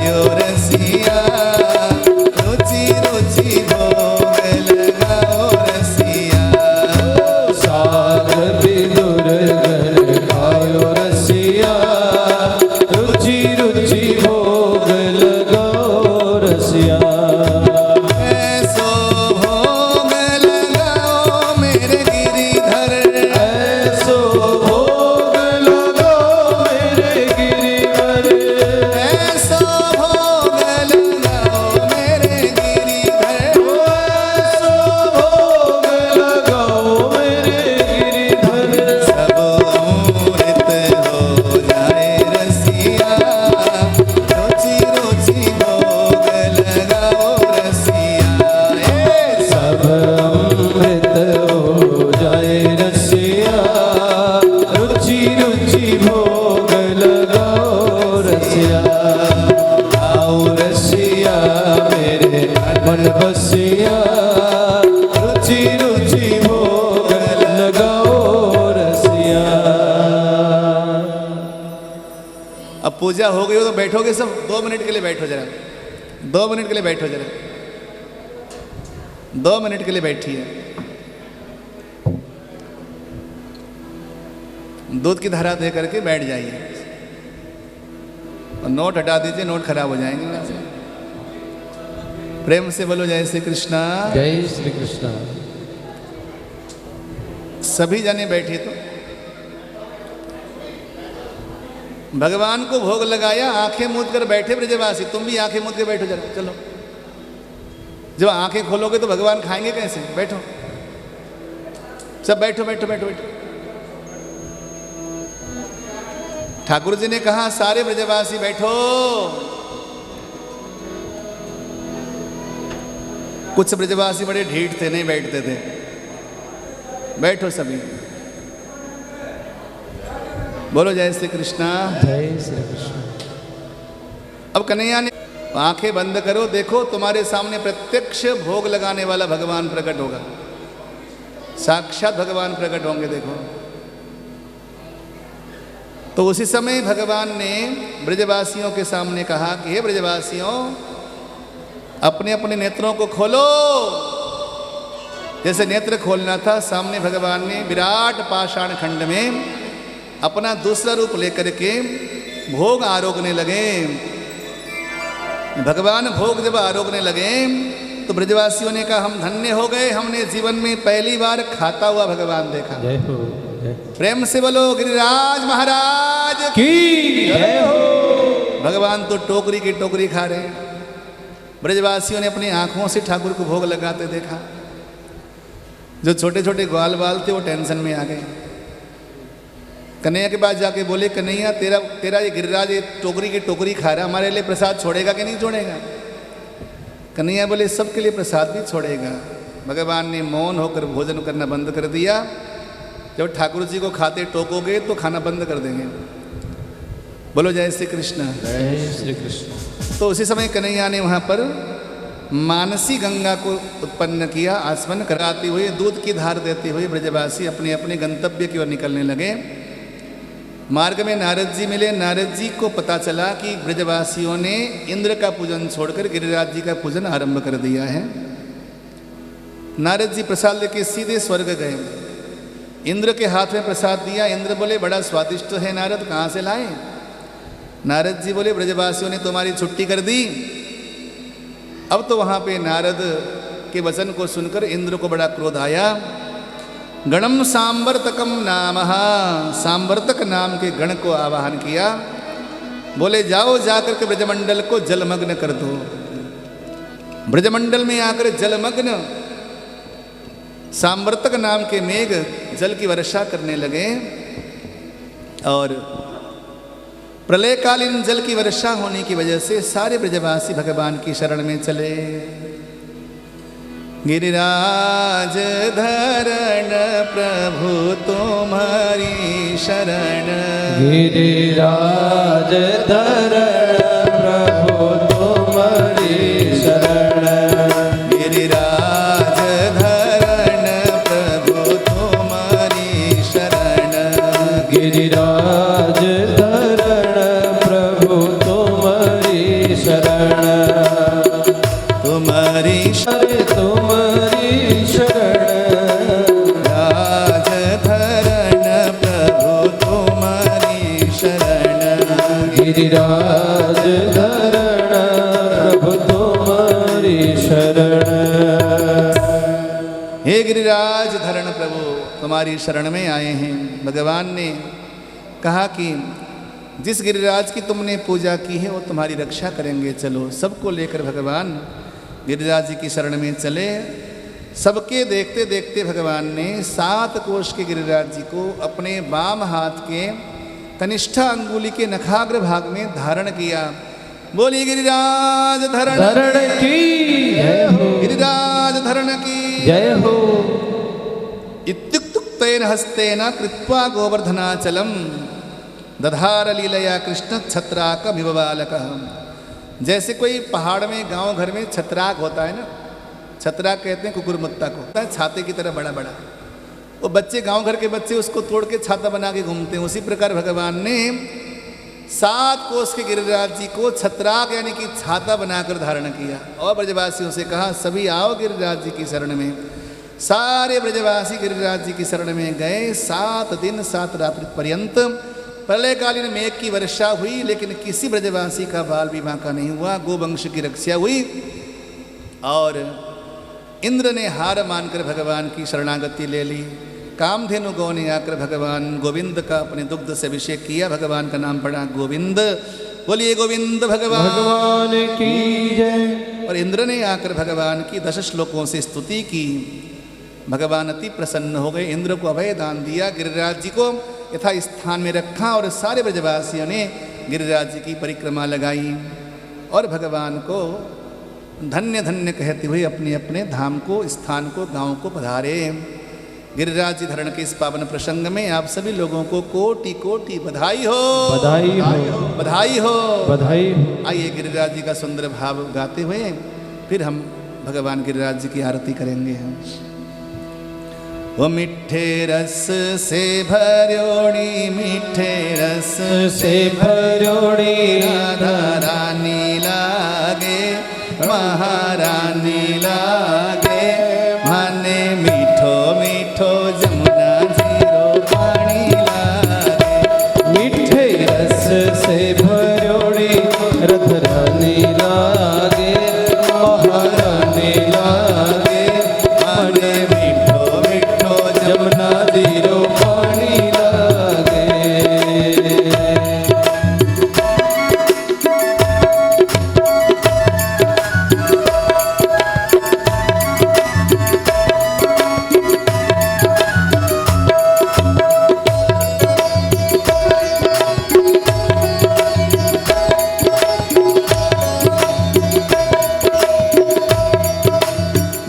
[SPEAKER 1] खायो रसिया, रुचि रुचि भोग लगाओ रसिया।
[SPEAKER 2] साग विदुर घर खायो रसिया, रुचि रुचि भोग लगाओ रसिया।
[SPEAKER 1] ऐसो भोग लगाओ मेरे गिरिधर,
[SPEAKER 2] ऐसो भोग लगाओ मेरे गिरिवर,
[SPEAKER 1] ऐसो भोग लगाओ मेरे गिरिधर।
[SPEAKER 2] ऐसो भोग लगाओ मेरे गिरिधर।
[SPEAKER 1] सब अमृत हो जाए रसिया, रुचि रुचि भोग लगाओ रसिया।
[SPEAKER 2] सब अमृत हो जाए रसिया, रुचि रुचि भोग लगाओ रसिया। आओ रसिया मेरे मन बसिया, रुचि रुचि भोग लगाओ रसिया।
[SPEAKER 1] अब पूजा हो गई हो तो बैठोगे सब? 2 मिनट के लिए बैठो जरा, 2 मिनट के लिए बैठो जरा, 2 मिनट के लिए बैठिए। दूध की धारा दे करके बैठ जाइए और नोट हटा दीजिए, नोट खराब हो जाएंगे वहाँ से। प्रेम से बोलो जय श्री कृष्णा।
[SPEAKER 2] जय श्री कृष्ण।
[SPEAKER 1] सभी जने बैठे तो भगवान को भोग लगाया, आंखें मूंद कर बैठे ब्रजवासी। तुम भी आंखें मूंद के बैठो जरा, चलो। जब आंखें खोलोगे तो भगवान खाएंगे कैसे? बैठो सब, बैठो बैठो बैठो बैठो। ठाकुर जी ने कहा सारे ब्रजवासी बैठो। कुछ ब्रजवासी बड़े ढीठ थे, नहीं बैठते थे। बैठो सभी, बोलो जय श्री कृष्णा।
[SPEAKER 2] जय श्री कृष्ण।
[SPEAKER 1] अब कन्हैया ने आंखें बंद करो, देखो तुम्हारे सामने प्रत्यक्ष भोग लगाने वाला भगवान प्रकट होगा, साक्षात भगवान प्रकट होंगे, देखो। तो उसी समय भगवान ने ब्रजवासियों के सामने कहा कि हे ब्रजवासियों, अपने अपने नेत्रों को खोलो। जैसे नेत्र खोलना था, सामने भगवान ने विराट पाषाण खंड में अपना दूसरा रूप लेकर के भोग आरोगने लगे। भगवान भोग जब आरोगने लगे तो ब्रजवासियों ने कहा हम धन्य हो गए, हमने जीवन में पहली बार खाता हुआ भगवान देखा।
[SPEAKER 2] जय हो।
[SPEAKER 1] प्रेम से बोलो गिरिराज महाराज
[SPEAKER 2] की जय हो।
[SPEAKER 1] भगवान तो टोकरी की टोकरी खा रहे हैं। ब्रजवासियों ने अपनी आंखों से ठाकुर को भोग लगाते देखा। जो छोटे छोटे ग्वाल बाल थे वो टेंशन में आ गए। कन्हैया के पास जाके बोले, कन्हैया तेरा ये गिरिराज ये टोकरी की टोकरी खा रहा, हमारे लिए प्रसाद छोड़ेगा कि नहीं छोड़ेगा? कन्हैया बोले सबके लिए प्रसाद भी छोड़ेगा। भगवान ने मौन होकर भोजन करना बंद कर दिया। जब ठाकुर जी को खाते टोकोगे तो खाना बंद कर देंगे। बोलो जय श्री कृष्ण।
[SPEAKER 2] जय श्री कृष्ण।
[SPEAKER 1] तो उसी समय कन्हैया ने वहाँ पर मानसी गंगा को उत्पन्न किया। आसमन कराती हुई, दूध की धार देते हुए ब्रजवासी अपने अपने गंतव्य की ओर निकलने लगे। मार्ग में नारद जी मिले। नारद जी को पता चला कि ब्रजवासियों ने इंद्र का पूजन छोड़कर गिरिराज जी का पूजन आरंभ कर दिया है। नारद जी प्रसाद लेके सीधे स्वर्ग गए। इंद्र के हाथ में प्रसाद दिया। इंद्र बोले बड़ा स्वादिष्ट है नारद, कहाँ से लाए? नारद जी बोले ब्रजवासियों ने तुम्हारी छुट्टी कर दी। अब तो वहाँ पे नारद के वचन को सुनकर इंद्र को बड़ा क्रोध आया। गणम सांवर्तकम नामः, सांवर्तक नाम के गण को आवाहन किया। बोले जाओ जाकर के ब्रजमंडल को जलमग्न कर दो। ब्रजमंडल में आकर जलमग्न सांवर्तक नाम के मेघ जल की वर्षा करने लगे और प्रलयकालीन जल की वर्षा होने की वजह से सारे ब्रजवासी भगवान की शरण में चले। गिरिराज धरण प्रभु तुम्हारी शरण,
[SPEAKER 2] गिरिराज धरण प्रभु तुम्हारी शरण,
[SPEAKER 1] गिरिराज धरण प्रभु तुम्हारी शरण,
[SPEAKER 2] गिरिराज धरण प्रभु तुम्हारी शरण।
[SPEAKER 1] तुम्हारी शरण में आए हैं। भगवान ने कहा कि जिस गिरिराज की तुमने पूजा की है वो तुम्हारी रक्षा करेंगे, चलो। सबको लेकर भगवान गिरिराज जी की शरण में चले। सबके देखते देखते भगवान ने 7 कोष के गिरिराज जी को अपने वाम हाथ के कनिष्ठा अंगुली के नखाग्र भाग में धारण किया। बोली गिरिराज धरण
[SPEAKER 2] की जय हो,
[SPEAKER 1] गिरिराज धरण की
[SPEAKER 2] जय हो।
[SPEAKER 1] इत्युक्तेन हस्तेन कृत्वा गोवर्धनाचलम दधार लीलया कृष्ण छत्राकमिव बालकः। जैसे कोई पहाड़ में गांव घर में छत्राक होता है ना, छत्राक कहते हैं कुकुरमुत्ता को, छाते की तरह बड़ा बड़ा, वो बच्चे गांव घर के बच्चे उसको तोड़ के छाता बना के घूमते हैं। उसी प्रकार भगवान ने 7 कोष के गिरिराज जी को छत्राक यानी कि छाता बनाकर धारण किया और ब्रजवासियों से कहा सभी आओ गिरिराज जी की शरण में। सारे ब्रजवासी गिरिराज जी की शरण में गए। 7 दिन 7 रात्रि पर्यंत प्रलयकालीन मेघ की वर्षा हुई, लेकिन किसी ब्रजवासी का बाल भी बांका नहीं हुआ। गोवंश की रक्षा हुई और इंद्र ने हार मानकर भगवान की शरणागति ले ली। कामधेनु गौ ने आकर भगवान गोविंद का अपने दुग्ध से अभिषेक किया। भगवान का नाम पड़ा गोविंद। बोलिए गोविंद भगवान
[SPEAKER 2] की जय।
[SPEAKER 1] और इंद्र ने आकर भगवान की 10 श्लोकों से स्तुति की। भगवान अति प्रसन्न हो गए। इंद्र को अभय दान दिया, गिरिराज जी को यथा स्थान में रखा और सारे ब्रजवासियों ने गिरिराज जी की परिक्रमा लगाई और भगवान को धन्य धन्य कहते हुए अपने अपने धाम को, स्थान को, गांव को पधारे। गिरिराज जी धरण के इस पावन प्रसंग में आप सभी लोगों को कोटि कोटि बधाई हो,
[SPEAKER 2] बधाई हो,
[SPEAKER 1] बधाई हो,
[SPEAKER 2] बधाई हो।
[SPEAKER 1] आइए गिरिराज जी का सुंदर भाव गाते हुए फिर हम भगवान गिरिराज जी की आरती करेंगे। वो मिठे रस से भर्योड़ी, मिठे रस
[SPEAKER 2] से भर्योड़ी
[SPEAKER 1] राधा रानी लागे, महारानी लागे। माने मीठो मीठो जमुना जीरो पानी लागे।
[SPEAKER 2] मिठे रस से भर्योड़ी राधा रानी लागे, महारानी लागे।
[SPEAKER 1] माने मीठो मीठो
[SPEAKER 2] जमुना जीरो पानी लागे।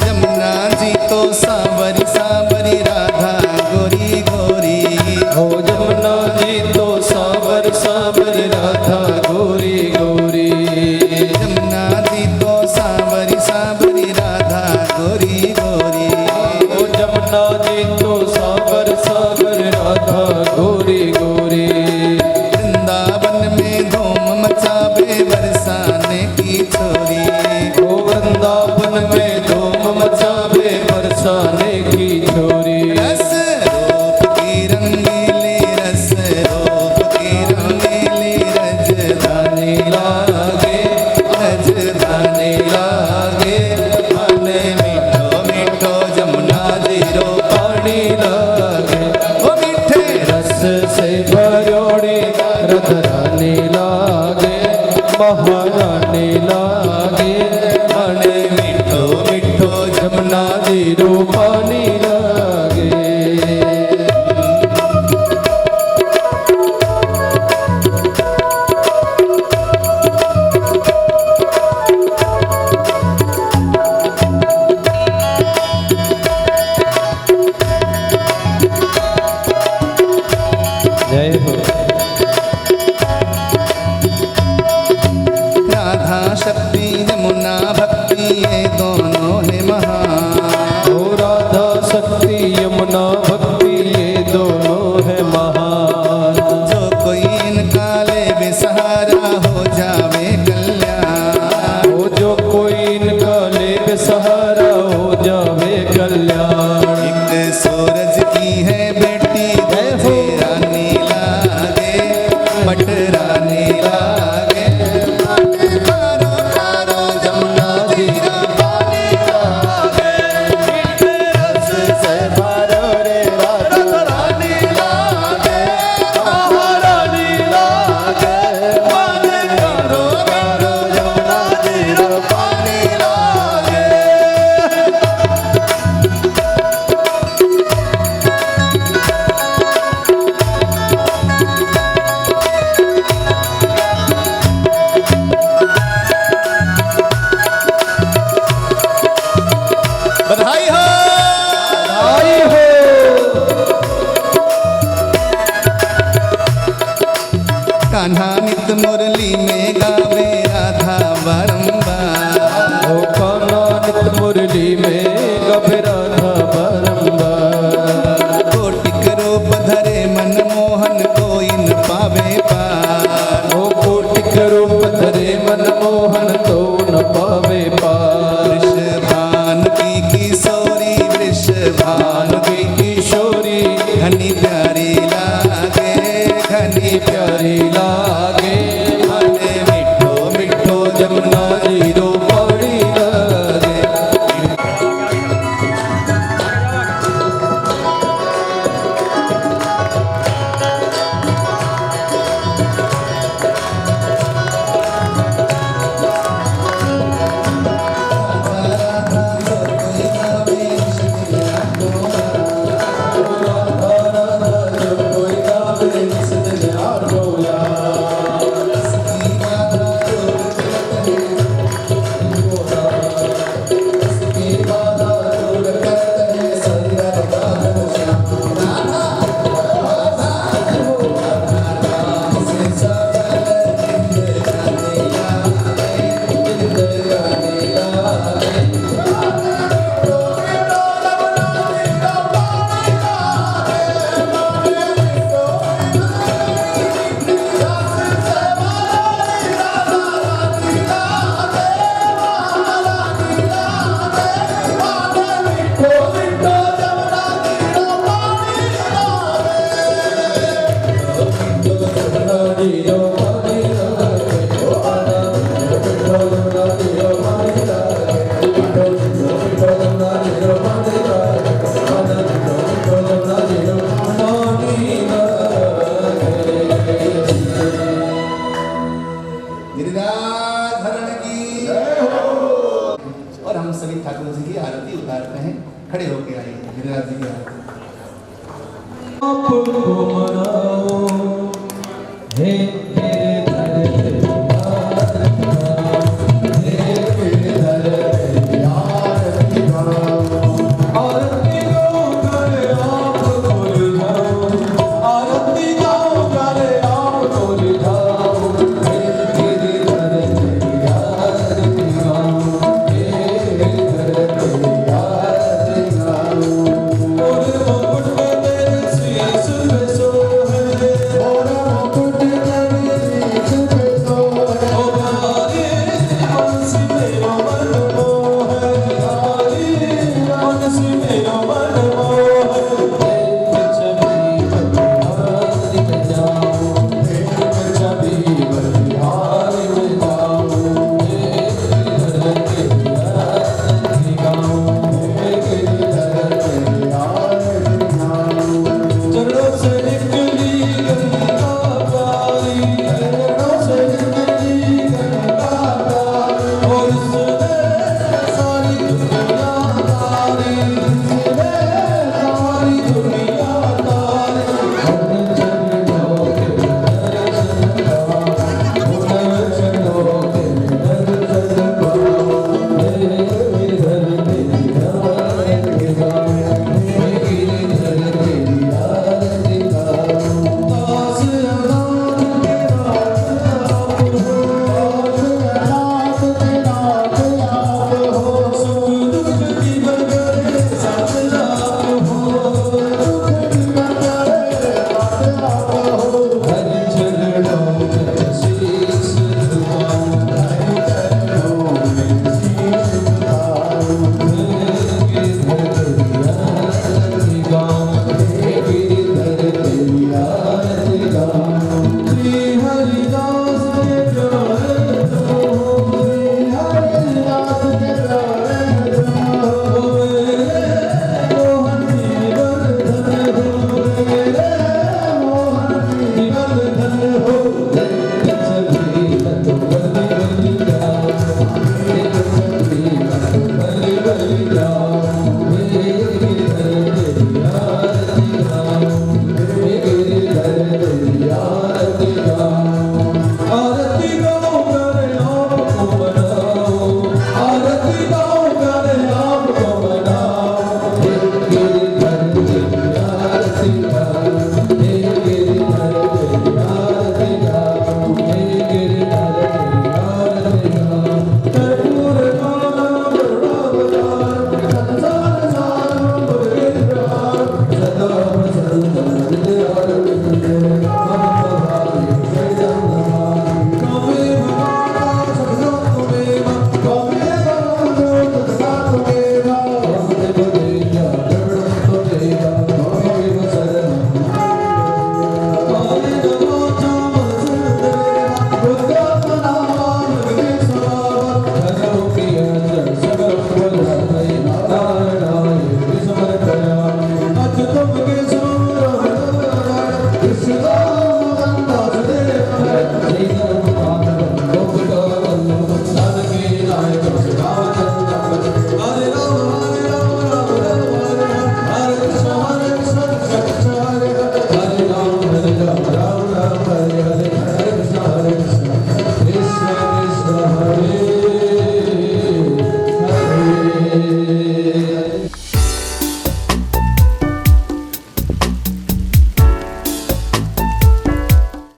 [SPEAKER 1] जमुना जी तो सांवरी सांवरी राधा गोरी गोरी।
[SPEAKER 2] हो जमुना जी तो सावर सावर राधा गोरी गोरी।
[SPEAKER 1] जमुना जी तो सांवरी सांवरी राधा गोरी गोरी।
[SPEAKER 2] हो जमुना जी तो सावर सावर राधा गोरी गोरी।
[SPEAKER 1] वृंदावन में धूम मचावे बरसाने की छोरी।
[SPEAKER 2] हो वृंदावन में धूम मचावे बरसाने की छोरी।
[SPEAKER 1] रस रूप की रंगीली, रस रूप की रंगीली, रजधानी लागे, रजधानी लागे। माने मीठो मीठो जमुना जीरो
[SPEAKER 2] पानी लागे।
[SPEAKER 1] ओ मीठे
[SPEAKER 2] रस से भर्योड़ी राधा रानी लागे, महारानी लागे।
[SPEAKER 1] माने मीठो मीठो
[SPEAKER 2] जमुना जीरो पानी लागे। जय हो।
[SPEAKER 1] राधा शक्ति जमुना धरण की। और हम सभी ठाकुर जी की आरती उतारते हैं। खड़े होके आइए गिरिराज जी की आरती।
[SPEAKER 2] आपको मनाओ हे